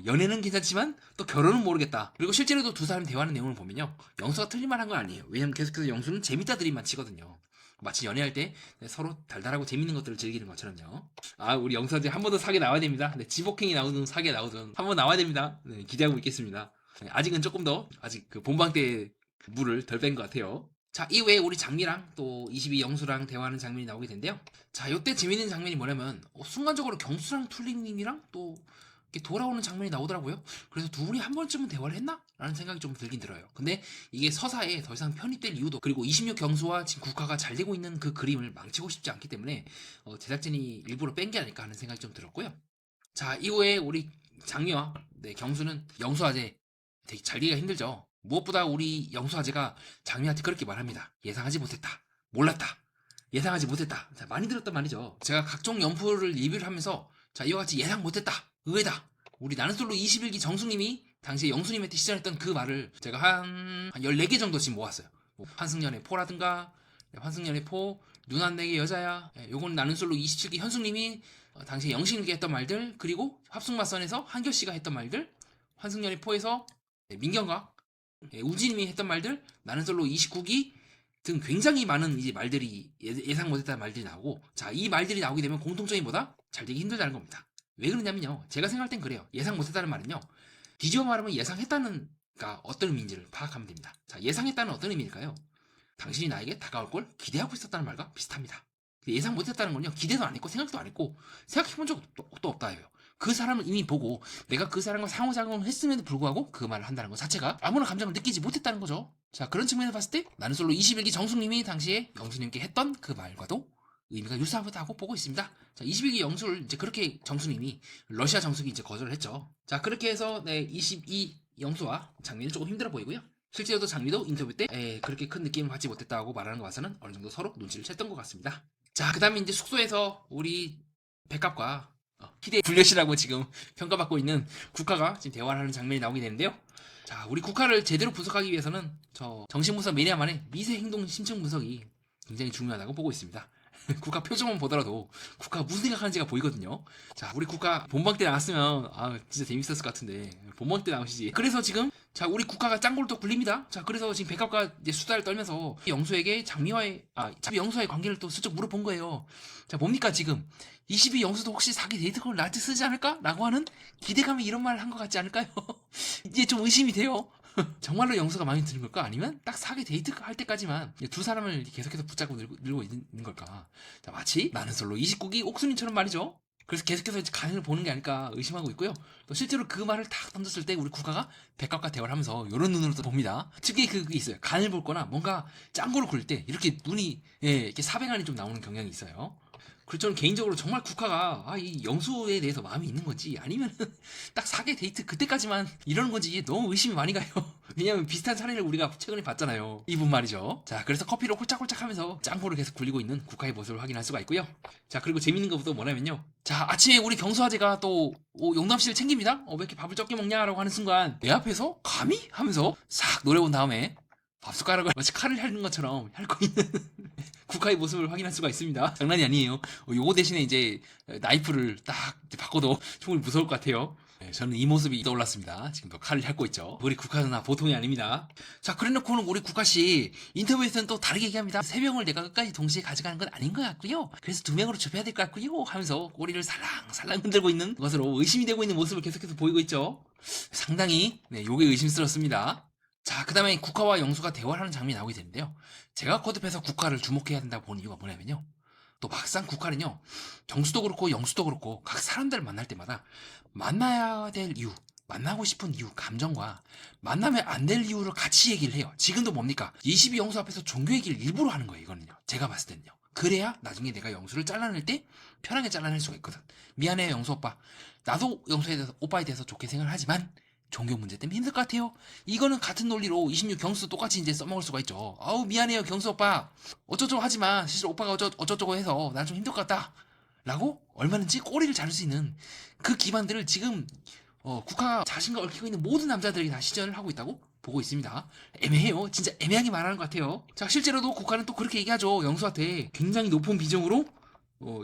연애는 괜찮지만 또 결혼은 모르겠다. 그리고 실제로도 두 사람이 대화하는 내용을 보면요. 영수가 틀릴만한 건 아니에요. 왜냐면 계속해서 영수는 재밌다 드림만 치거든요. 마치 연애할 때 서로 달달하고 재밌는 것들을 즐기는 것처럼요. 우리 영수한테 한 번 더 사계 나와야 됩니다. 지복행이 나오든 사계 나오든 한 번 나와야 됩니다. 기대하고 있겠습니다. 아직은 조금 더 아직 그 본방 때 물을 덜 뺀 것 같아요. 자, 이후에 우리 장미랑 또 22 영수랑 대화하는 장면이 나오게 된대요. 자, 이때 재밌는 장면이 뭐냐면 순간적으로 경수랑 툴링님이랑 또 이렇게 돌아오는 장면이 나오더라고요. 그래서 둘이 한 번쯤은 대화를 했나? 라는 생각이 좀 들긴 들어요. 근데 이게 서사에 더 이상 편입될 이유도, 그리고 26 경수와 지금 국화가 잘 되고 있는 그 그림을 망치고 싶지 않기 때문에 제작진이 일부러 뺀 게 아닐까 하는 생각이 좀 들었고요. 자, 이후에 우리 장미와 경수는 영수아재 되게 잘 되기가 힘들죠. 무엇보다 우리 영수아재가 장미한테 그렇게 말합니다. 예상하지 못했다. 몰랐다. 예상하지 못했다. 자, 많이 들었단 말이죠. 제가 각종 연프를 리뷰를 하면서 자, 이와 같이 예상 못했다. 의외다. 우리 나는 솔로 21기 정숙님이 당시에 영수님한테 시전했던 그 말을 제가 한 14개 정도 지금 모았어요. 환승연의 포라든가, 환승연의 포, 누난 내게 여자야, 요건 나는 솔로 27기 현숙님이 당시에 영신에게 했던 말들, 그리고 합숙맞선에서 한결씨가 했던 말들, 환승연의 포에서 민경과 우진님이 했던 말들, 나는 솔로 29기 등 굉장히 많은 이제 말들이 예상 못했다는 말들이 나오고, 자, 이 말들이 나오게 되면 공통점이 뭐다? 잘 되기 힘들다는 겁니다. 왜 그러냐면요. 제가 생각할 땐 그래요. 예상 못했다는 말은요. 뒤집어 말하면 예상했다는 가 어떤 의미인지를 파악하면 됩니다. 자, 예상했다는 어떤 의미일까요? 당신이 나에게 다가올 걸 기대하고 있었다는 말과 비슷합니다. 예상 못했다는 건요. 기대도 안 했고 생각도 안 했고 생각해본 적도 또 없다예요. 그 사람을 이미 보고 내가 그 사람과 상호작용을 했음에도 불구하고 그 말을 한다는 것 자체가 아무런 감정을 느끼지 못했다는 거죠. 자, 그런 측면에서 봤을 때 나는 솔로 21기 정숙님이 당시에 영수님께 했던 그 말과도 의미가 유사하다고 보고 있습니다. 자, 21기 영수를 이제 그렇게 정수님이 러시아 정숙이 이제 거절을 했죠. 자, 그렇게 해서 네, 22 영수와 장미는 조금 힘들어 보이고요. 실제로도 장미도 인터뷰 때 그렇게 큰 느낌을 받지 못했다고 말하는 거 봐서는 어느 정도 서로 눈치를 챘던 것 같습니다. 자, 그 다음에 이제 숙소에서 우리 백갑과 희대 불려시라고 지금 평가받고 있는 국화가 지금 대화를 하는 장면이 나오게 되는데요. 자, 우리 국화를 제대로 분석하기 위해서는 저 정신분석 매니아만의 미세 행동 심층 분석이 굉장히 중요하다고 보고 있습니다. 국가 표정만 보더라도 국가가 무슨 생각하는지가 보이거든요. 자, 우리 국가 본방 때 나왔으면 진짜 재밌었을 것 같은데 본방 때 나오시지. 그래서 지금 자, 우리 국가가 짱구를 또 굴립니다. 자, 그래서 지금 백합과 이제 수다를 떨면서 영수에게 장미와의 영수와의 관계를 또 슬쩍 물어본 거예요. 자, 뭡니까 지금 22 영수도 혹시 사기 데이트콜 나한테 쓰지 않을까? 라고 하는 기대감에 이런 말을 한 것 같지 않을까요? 이제 좀 의심이 돼요. 정말로 영수가 마음에 드는 걸까? 아니면 딱 사귀 데이트 할 때까지만 두 사람을 계속해서 붙잡고 늘고 있는 걸까? 자, 마치 나는 솔로 29기 옥순이처럼 말이죠. 그래서 계속해서 이제 간을 보는 게 아닐까 의심하고 있고요. 또 실제로 그 말을 탁 던졌을 때 우리 국가가 백갑과 대화를 하면서 이런 눈으로 또 봅니다. 특히 그게 있어요. 간을 볼 거나 뭔가 짱구를 굴릴 때 이렇게 눈이 이렇게 사백안이 좀 나오는 경향이 있어요. 그리고 저는 개인적으로 정말 국화가 이 영수에 대해서 마음이 있는 건지 아니면 딱 사계 데이트 그때까지만 이러는 건지 너무 의심이 많이 가요. 왜냐면 비슷한 사례를 우리가 최근에 봤잖아요. 이분 말이죠. 자, 그래서 커피로 홀짝홀짝 하면서 짱구를 계속 굴리고 있는 국화의 모습을 확인할 수가 있고요. 자, 그리고 재밌는 것도 뭐냐면요. 자, 아침에 우리 경수아재가 또 용담 씨를 챙깁니다. 왜 이렇게 밥을 적게 먹냐라고 하는 순간 내 앞에서 감히? 하면서 싹 노래 본 다음에 밥숟가락을 마치 칼을 핥는 것처럼 핥고 있는 국가의 모습을 확인할 수가 있습니다. 장난이 아니에요. 요거 대신에 이제 나이프를 딱 바꿔도 충분히 무서울 것 같아요. 저는 이 모습이 떠올랐습니다. 지금도 칼을 핥고 있죠. 우리 국가 누나 보통이 아닙니다. 자, 그래놓고는 우리 국가씨 인터뷰에서는 또 다르게 얘기합니다. 세 명을 내가 끝까지 동시에 가져가는 건 아닌 것 같고요. 그래서 두 명으로 좁혀야 될 것 같고요. 하면서 꼬리를 살랑살랑 흔들고 있는 것으로 의심이 되고 있는 모습을 계속해서 보이고 있죠. 상당히 요게 의심스럽습니다. 자, 그 다음에 국화와 영수가 대화를 하는 장면이 나오게 되는데요. 제가 거듭해서 국화를 주목해야 된다고 보는 이유가 뭐냐면요. 또 막상 국화는요, 정수도 그렇고 영수도 그렇고 각 사람들을 만날 때마다 만나야 될 이유, 만나고 싶은 이유, 감정과 만나면 안 될 이유를 같이 얘기를 해요. 지금도 뭡니까? 22 영수 앞에서 종교 얘기를 일부러 하는 거예요, 이거는요. 제가 봤을 때는요. 그래야 나중에 내가 영수를 잘라낼 때 편하게 잘라낼 수가 있거든. 미안해요, 영수 오빠. 나도 영수에 대해서, 오빠에 대해서 좋게 생각을 하지만 종교 문제 때문에 힘들 것 같아요. 이거는 같은 논리로 26 경수도 똑같이 이제 써먹을 수가 있죠. 아우, 미안해요, 경수 오빠. 어쩌저쩌고 하지만 사실 오빠가 어쩌저쩌고 해서 난 좀 힘들 것 같다. 라고 얼마든지 꼬리를 자를 수 있는 그 기반들을 지금 국가가 자신과 얽히고 있는 모든 남자들이 다 시전을 하고 있다고 보고 있습니다. 애매해요. 진짜 애매하게 말하는 것 같아요. 자, 실제로도 국가는 또 그렇게 얘기하죠. 영수한테 굉장히 높은 비중으로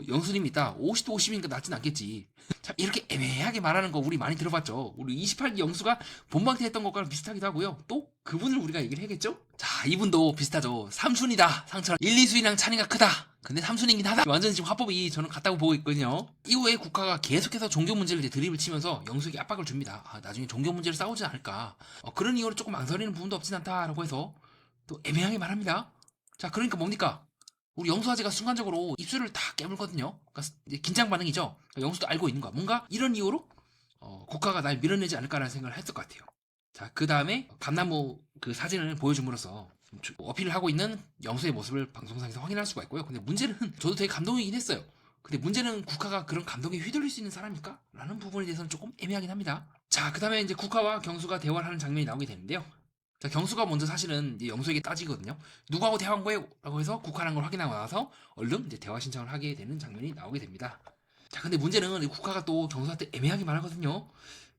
영수님이 있다. 50도 50이니까 낫진 않겠지. 자, 이렇게 애매하게 말하는 거 우리 많이 들어봤죠. 우리 28기 영수가 본방태 했던 것과는 비슷하기도 하고요. 또 그분을 우리가 얘기를 해야겠죠? 자, 이분도 비슷하죠. 삼순이다. 상처럼 1, 2순이랑 차이가 크다. 근데 삼순이긴 하다. 완전 지금 화법이 저는 같다고 보고 있거든요. 이후에 국가가 계속해서 종교 문제를 이제 드립을 치면서 영수에게 압박을 줍니다. 나중에 종교 문제를 싸우지 않을까. 그런 이유로 조금 망설이는 부분도 없진 않다라고 해서 또 애매하게 말합니다. 자, 그러니까 뭡니까? 우리 영수 아재가 순간적으로 입술을 다 깨물거든요. 그러니까 긴장 반응이죠. 영수도 알고 있는 거야. 뭔가 이런 이유로 국가가 날 밀어내지 않을까라는 생각을 했을 것 같아요. 자, 그 다음에 감나무 그 사진을 보여줌으로써 어필을 하고 있는 영수의 모습을 방송상에서 확인할 수가 있고요. 근데 문제는 저도 되게 감동이긴 했어요. 근데 문제는 국가가 그런 감동에 휘둘릴 수 있는 사람일까? 라는 부분에 대해서는 조금 애매하긴 합니다. 자, 그 다음에 이제 국가와 경수가 대화를 하는 장면이 나오게 되는데요. 자, 경수가 먼저 사실은 이제 영수에게 따지거든요. 누구하고 대화한 거예요? 라고 해서 국화란 걸 확인하고 나서 얼른 이제 대화 신청을 하게 되는 장면이 나오게 됩니다. 자, 근데 문제는 국화가 또 경수한테 애매하게 말하거든요.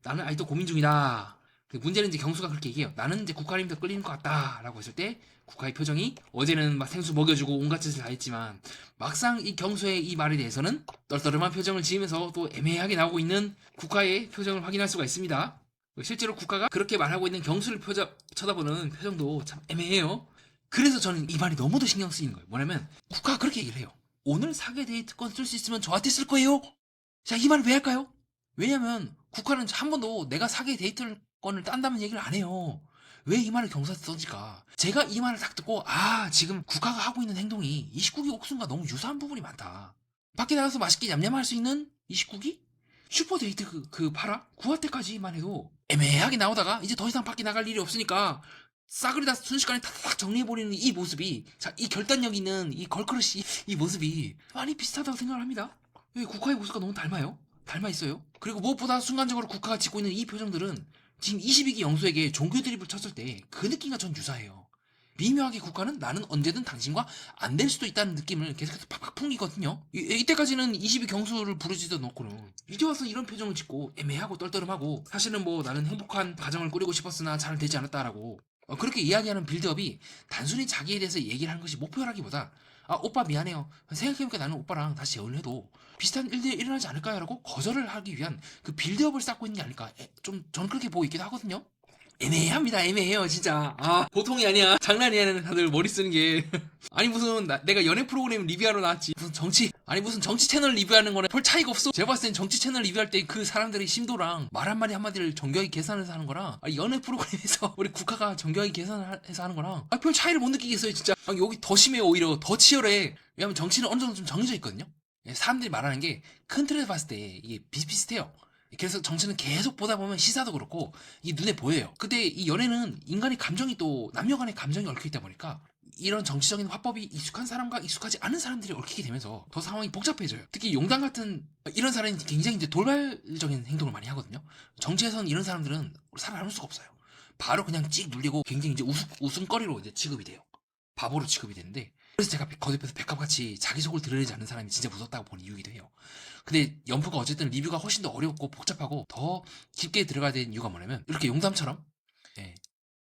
나는 아직도 고민 중이다. 근데 문제는 이제 경수가 그렇게 얘기해요. 나는 이제 국화님이 더 끌리는 것 같다. 라고 했을 때 국화의 표정이 어제는 막 생수 먹여주고 온갖 짓을 다 했지만 막상 이 경수의 이 말에 대해서는 떨떠름한 표정을 지으면서 또 애매하게 나오고 있는 국화의 표정을 확인할 수가 있습니다. 실제로 국가가 그렇게 말하고 있는 경수를 쳐다보는 표정도 참 애매해요. 그래서 저는 이 말이 너무도 신경 쓰이는 거예요. 뭐냐면 국가가 그렇게 얘기를 해요. 오늘 사계 데이트권 쓸 수 있으면 저한테 쓸 거예요. 자, 이 말을 왜 할까요? 왜냐면 국가는 한 번도 내가 사기 데이트권을 딴다는 얘기를 안 해요. 왜 이 말을 경사한테 던질까? 제가 이 말을 딱 듣고 지금 국가가 하고 있는 행동이 29기 옥순과 너무 유사한 부분이 많다. 밖에 나가서 맛있게 냠냠할 수 있는 29기? 슈퍼데이트 팔아? 9화 때까지만 해도 애매하게 나오다가 이제 더 이상 밖에 나갈 일이 없으니까 싸그리 다 순식간에 탁탁 정리해버리는 이 모습이, 자, 이 결단력 있는 이 걸크러쉬 이 모습이 많이 비슷하다고 생각을 합니다. 왜 국가의 모습과 너무 닮아요? 닮아 있어요. 그리고 무엇보다 순간적으로 국가가 짓고 있는 이 표정들은 지금 22기 영수에게 종교 드립을 쳤을 때 그 느낌과 전 유사해요. 미묘하게 국가는 나는 언제든 당신과 안 될 수도 있다는 느낌을 계속해서 팍팍 풍기거든요. 이때까지는 22 경수를 부르지도 않고는 이제 와서 이런 표정을 짓고 애매하고 떨떠름하고, 사실은 뭐 나는 행복한 가정을 꾸리고 싶었으나 잘 되지 않았다라고 그렇게 이야기하는 빌드업이 단순히 자기에 대해서 얘기를 하는 것이 목표라기보다 오빠 미안해요, 생각해보니까 나는 오빠랑 다시 재혼을 해도 비슷한 일들이 일어나지 않을까요? 라고 거절을 하기 위한 그 빌드업을 쌓고 있는 게 아닐까, 좀 저는 그렇게 보고 있기도 하거든요. 애매합니다. 애매해요 진짜. 보통이 아니야. 장난이 아니야. 다들 머리 쓰는 게. 아니 무슨 내가 연애 프로그램 리뷰하러 나왔지, 무슨 정치 채널 리뷰하는 거랑 별 차이가 없어. 제가 봤을 땐 정치 채널 리뷰할 때 그 사람들의 심도랑 말 한마디 한마디를 정교하게 계산해서 하는 거랑 연애 프로그램에서 우리 국가가 정교하게 계산해서 하는 거랑 별 차이를 못 느끼겠어요 진짜. 여기 더 심해요. 오히려 더 치열해. 왜냐면 정치는 어느 정도 좀 정해져 있거든요. 사람들이 말하는 게 큰 틀에서 봤을 때 이게 비슷비슷해요. 그래서 정치는 계속 보다 보면 시사도 그렇고 이게 눈에 보여요. 근데 이 연애는 인간의 감정이, 또 남녀 간의 감정이 얽혀있다 보니까 이런 정치적인 화법이 익숙한 사람과 익숙하지 않은 사람들이 얽히게 되면서 더 상황이 복잡해져요. 특히 용담 같은 이런 사람이 굉장히 이제 돌발적인 행동을 많이 하거든요. 정치에서는 이런 사람들은 살아남을 수가 없어요. 바로 그냥 찍 눌리고 굉장히 이제 웃음거리로 이제 취급이 돼요. 바보로 취급이 되는데, 그래서 제가 거듭해서 백합같이 자기 속을 드러내지 않는 사람이 진짜 무섭다고 보는 이유이기도 해요. 근데 연프가 어쨌든 리뷰가 훨씬 더 어렵고 복잡하고 더 깊게 들어가야 되는 이유가 뭐냐면, 이렇게 용담처럼, 예,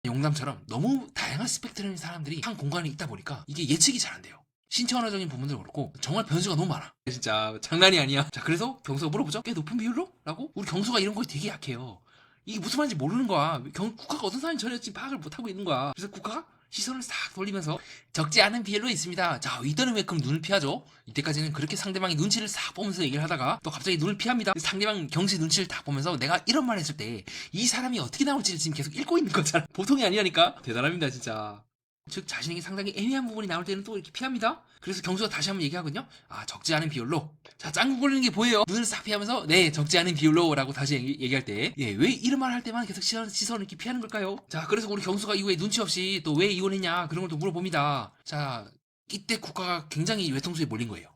용담처럼 너무 다양한 스펙트럼의 사람들이 한 공간에 있다 보니까 이게 예측이 잘 안 돼요. 신체 언어적인 부분도 그렇고 정말 변수가 너무 많아. 진짜 장난이 아니야. 자, 그래서 경수가 물어보죠. 꽤 높은 비율로? 라고? 우리 경수가 이런 거에 되게 약해요. 이게 무슨 말인지 모르는 거야. 국가가 어떤 사람인지 전혀 지금 파악을 못하고 있는 거야. 그래서 국가가 시선을 싹 돌리면서 적지 않은 비율로 있습니다. 자, 이때는 왜 그럼 눈을 피하죠? 이때까지는 그렇게 상대방의 눈치를 싹 보면서 얘기를 하다가 또 갑자기 눈을 피합니다. 상대방 경수의 눈치를 딱 보면서 내가 이런 말 했을 때 이 사람이 어떻게 나올지를 지금 계속 읽고 있는 거잖아. 보통이 아니라니까. 대단합니다 진짜. 즉 자신에게 상당히 애매한 부분이 나올 때는 또 이렇게 피합니다. 그래서 경수가 다시 한번 얘기하거든요. 적지 않은 비율로. 자, 짱구 걸리는 게 보여요. 눈을 싹 피하면서 네, 적지 않은 비율로 라고 다시 얘기할 때, 왜 이런 말 할 때만 계속 시선을 이렇게 피하는 걸까요? 자, 그래서 우리 경수가 이후에 눈치 없이 또 왜 이혼했냐 그런 걸 또 물어봅니다. 자, 이때 국가가 굉장히 외통수에 몰린 거예요.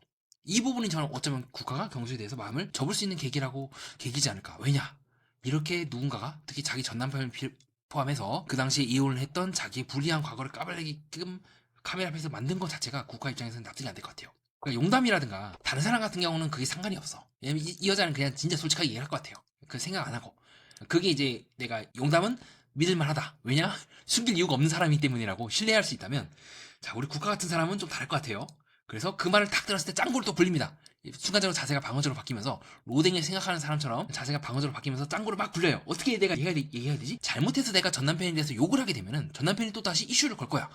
이 부분이 저는 어쩌면 국가가 경수에 대해서 마음을 접을 수 있는 계기지 않을까. 왜냐, 이렇게 누군가가 특히 자기 전 남편을 포함해서 그 당시에 이혼을 했던 자기의 불리한 과거를 까발리게끔 카메라 앞에서 만든 것 자체가 국가 입장에서는 납득이 안 될 것 같아요. 그러니까 용담이라든가 다른 사람 같은 경우는 그게 상관이 없어. 왜냐면 이 여자는 그냥 진짜 솔직하게 얘기할 것 같아요. 그 생각 안 하고. 그게 이제 내가 용담은 믿을만하다. 왜냐? 숨길 이유가 없는 사람이기 때문이라고 신뢰할 수 있다면, 자, 우리 국가 같은 사람은 좀 다를 것 같아요. 그래서 그 말을 딱 들었을 때 짱구를 또 불립니다. 순간적으로 자세가 방어적으로 바뀌면서 로댕을 생각하는 사람처럼 자세가 방어적으로 바뀌면서 짱구를 막 굴려요. 어떻게 내가 얘기해야 되지? 잘못해서 내가 전 남편에 대해서 욕을 하게 되면은 전 남편이 또 다시 이슈를 걸 거야.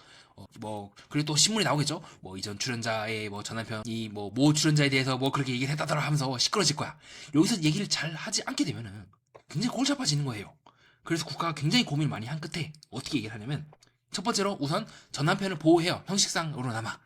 그리고 또 신문이 나오겠죠. 이전 출연자의 전 남편이 모 출연자에 대해서 그렇게 얘기를 했다더라 하면서 시끄러질 거야. 여기서 얘기를 잘 하지 않게 되면은 굉장히 골치 아파지는 거예요. 그래서 국가가 굉장히 고민을 많이 한 끝에 어떻게 얘기를 하냐면, 첫 번째로 우선 전 남편을 보호해요. 형식상으로나마.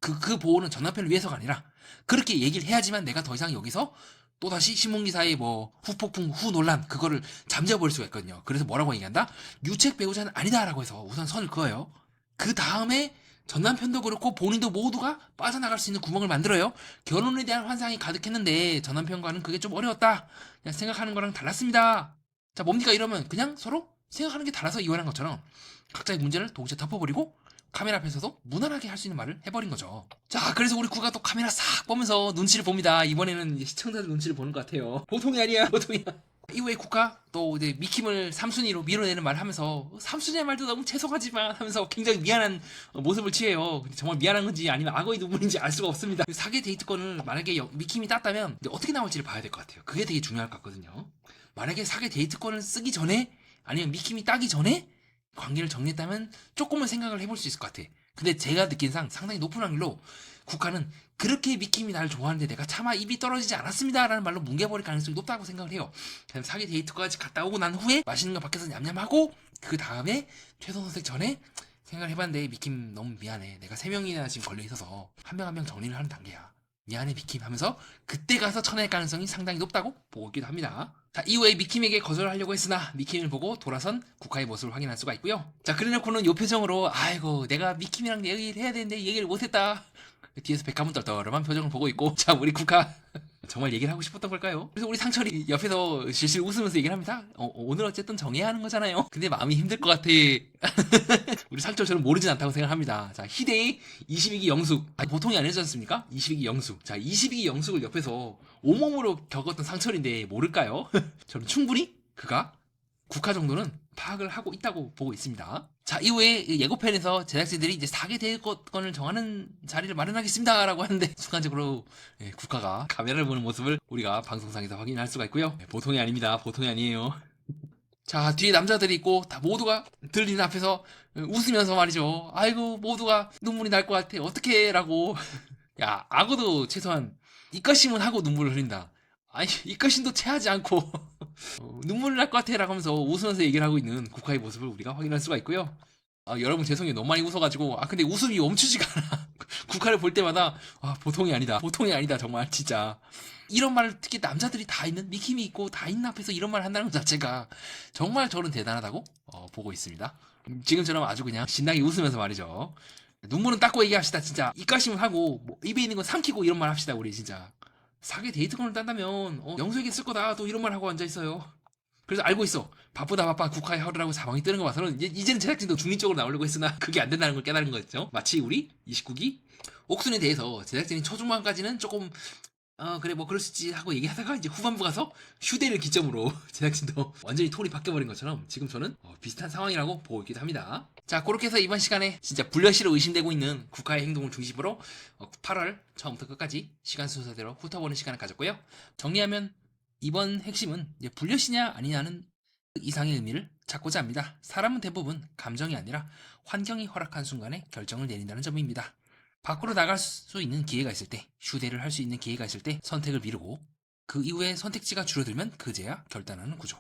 그 보호는 전 남편을 위해서가 아니라 그렇게 얘기를 해야지만 내가 더 이상 여기서 또다시 신문기사의 후폭풍, 후논란 그거를 잠재워버릴 수가 있거든요. 그래서 뭐라고 얘기한다? 유책 배우자는 아니다라고 해서 우선 선을 그어요. 그 다음에 전 남편도 그렇고 본인도 모두가 빠져나갈 수 있는 구멍을 만들어요. 결혼에 대한 환상이 가득했는데 전 남편과는 그게 좀 어려웠다. 그냥 생각하는 거랑 달랐습니다. 자, 뭡니까? 이러면 그냥 서로 생각하는 게 달라서 이혼한 것처럼 각자의 문제를 동시에 덮어버리고 카메라 앞에서도 무난하게 할 수 있는 말을 해버린 거죠. 자, 그래서 우리 구가 또 카메라 싹 보면서 눈치를 봅니다. 이번에는 시청자들 눈치를 보는 것 같아요. 보통이 아니야, 보통이야. 이후에 국가 또 이제 미킴을 3순위로 밀어내는 말 하면서 3순위의 말도 너무 죄송하지만 하면서 굉장히 미안한 모습을 취해요. 근데 정말 미안한 건지 아니면 악어의 눈물인지 알 수가 없습니다. 사기 데이트권을 만약에 미킴이 땄다면 어떻게 나올지를 봐야 될 것 같아요. 그게 되게 중요할 것 같거든요. 만약에 사기 데이트권을 쓰기 전에 아니면 미킴이 따기 전에 관계를 정리했다면 조금은 생각을 해볼 수 있을 것 같아. 근데 제가 느낀 상당히 높은 확률로 국가는 그렇게 미킴이 나를 좋아하는데 내가 차마 입이 떨어지지 않았습니다라는 말로 뭉개버릴 가능성이 높다고 생각을 해요. 그냥 사기 데이트까지 갔다 오고 난 후에 맛있는 거 밖에서 냠냠하고 그 다음에 최소 선택 전에 생각을 해봤는데 미킴 너무 미안해. 내가 3명이나 지금 걸려있어서 한 명 한 명 정리를 하는 단계야. 미안해 미킴 하면서 그때 가서 쳐낼 가능성이 상당히 높다고 보고 있기도 합니다. 자, 이후에 미킴에게 거절하려고 했으나 미킴을 보고 돌아선 국화의 모습을 확인할 수가 있고요. 자, 그래놓고는 요 표정으로 아이고 내가 미킴이랑 얘기를 해야 되는데 얘기를 못했다. 뒤에서 백화문 떨떠름한 표정을 보고 있고 자, 우리 국화 정말 얘기를 하고 싶었던 걸까요? 그래서 우리 상철이 옆에서 실실 웃으면서 얘기를 합니다. 오늘 어쨌든 정해야 하는 거잖아요. 근데 마음이 힘들 것 같아. 우리 상철처럼 모르진 않다고 생각합니다. 자, 희대의 22기 영숙. 보통이 아니지 않습니까? 22기 영숙. 자, 22기 영숙을 옆에서 온몸으로 겪었던 상철인데 모를까요? 저는 충분히 그가 국화 정도는 파악을 하고 있다고 보고 있습니다. 자, 이후에 예고편에서 제작진들이 이제 4개 대권을 정하는 자리를 마련하겠습니다 라고 하는데 순간적으로 국화가 카메라를 보는 모습을 우리가 방송상에서 확인할 수가 있고요. 보통이 아닙니다. 보통이 아니에요. 자, 뒤에 남자들이 있고 다 모두가 들리는 앞에서 웃으면서 말이죠. 아이고 모두가 눈물이 날 것 같아. 어떡해 라고. 야, 악어도 최소한 입가심은 하고 눈물을 흘린다. 아니, 입가심도 체하지 않고 눈물 날 것 같아 라고 하면서 웃으면서 얘기를 하고 있는 국화의 모습을 우리가 확인할 수가 있고요. 여러분 죄송해요. 너무 많이 웃어가지고 근데 웃음이 멈추지가 않아. 국화를 볼 때마다 보통이 아니다. 보통이 아니다. 정말 진짜 이런 말을 특히 남자들이 다 있는 미킴이 있고 다 있는 앞에서 이런 말을 한다는 것 자체가 정말 저는 대단하다고 보고 있습니다. 지금처럼 아주 그냥 신나게 웃으면서 말이죠. 눈물은 닦고 얘기합시다. 진짜 입가심은 하고 뭐 입에 있는 건 삼키고 이런 말 합시다. 우리 진짜 사기 데이트권을 딴다면 영수에게 쓸 거다. 또 이런 말 하고 앉아있어요. 그래서 알고 있어. 바쁘다 바빠 국화의 하루라고 사방이 뜨는 거 봐서는 이제는 제작진도 중립적으로 나오려고 했으나 그게 안 된다는 걸 깨달은 거죠. 마치 우리 29기 옥순에 대해서 제작진이 초중반까지는 조금 그래 뭐 그럴 수 있지 하고 얘기하다가 이제 후반부 가서 휴대를 기점으로 제작진도 완전히 톤이 바뀌어버린 것처럼 지금 저는 비슷한 상황이라고 보고 있기도 합니다. 자, 그렇게 해서 이번 시간에 진짜 불려시로 의심되고 있는 국가의 행동을 중심으로 8월 처음부터 끝까지 시간 순서대로 훑어보는 시간을 가졌고요. 정리하면 이번 핵심은 이제 불려시냐 아니냐는 이상의 의미를 찾고자 합니다. 사람은 대부분 감정이 아니라 환경이 허락한 순간에 결정을 내린다는 점입니다. 밖으로 나갈 수 있는 기회가 있을 때, 휴대를 할 수 있는 기회가 있을 때 선택을 미루고 그 이후에 선택지가 줄어들면 그제야 결단하는 구조.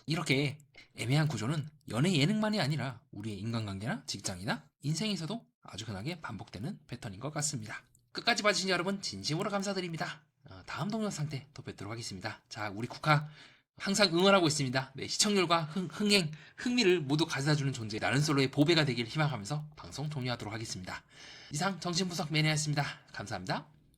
이렇게 애매한 구조는 연애 예능만이 아니라 우리의 인간관계나 직장이나 인생에서도 아주 흔하게 반복되는 패턴인 것 같습니다. 끝까지 봐주신 여러분 진심으로 감사드립니다. 다음 동영상 때 또 뵙도록 하겠습니다. 자, 우리 국화 항상 응원하고 있습니다. 네, 시청률과 흥행, 흥미를 모두 가져다주는 존재 나른솔로의 보배가 되길 희망하면서 방송 종료하도록 하겠습니다. 이상 정신분석 매니아였습니다. 감사합니다.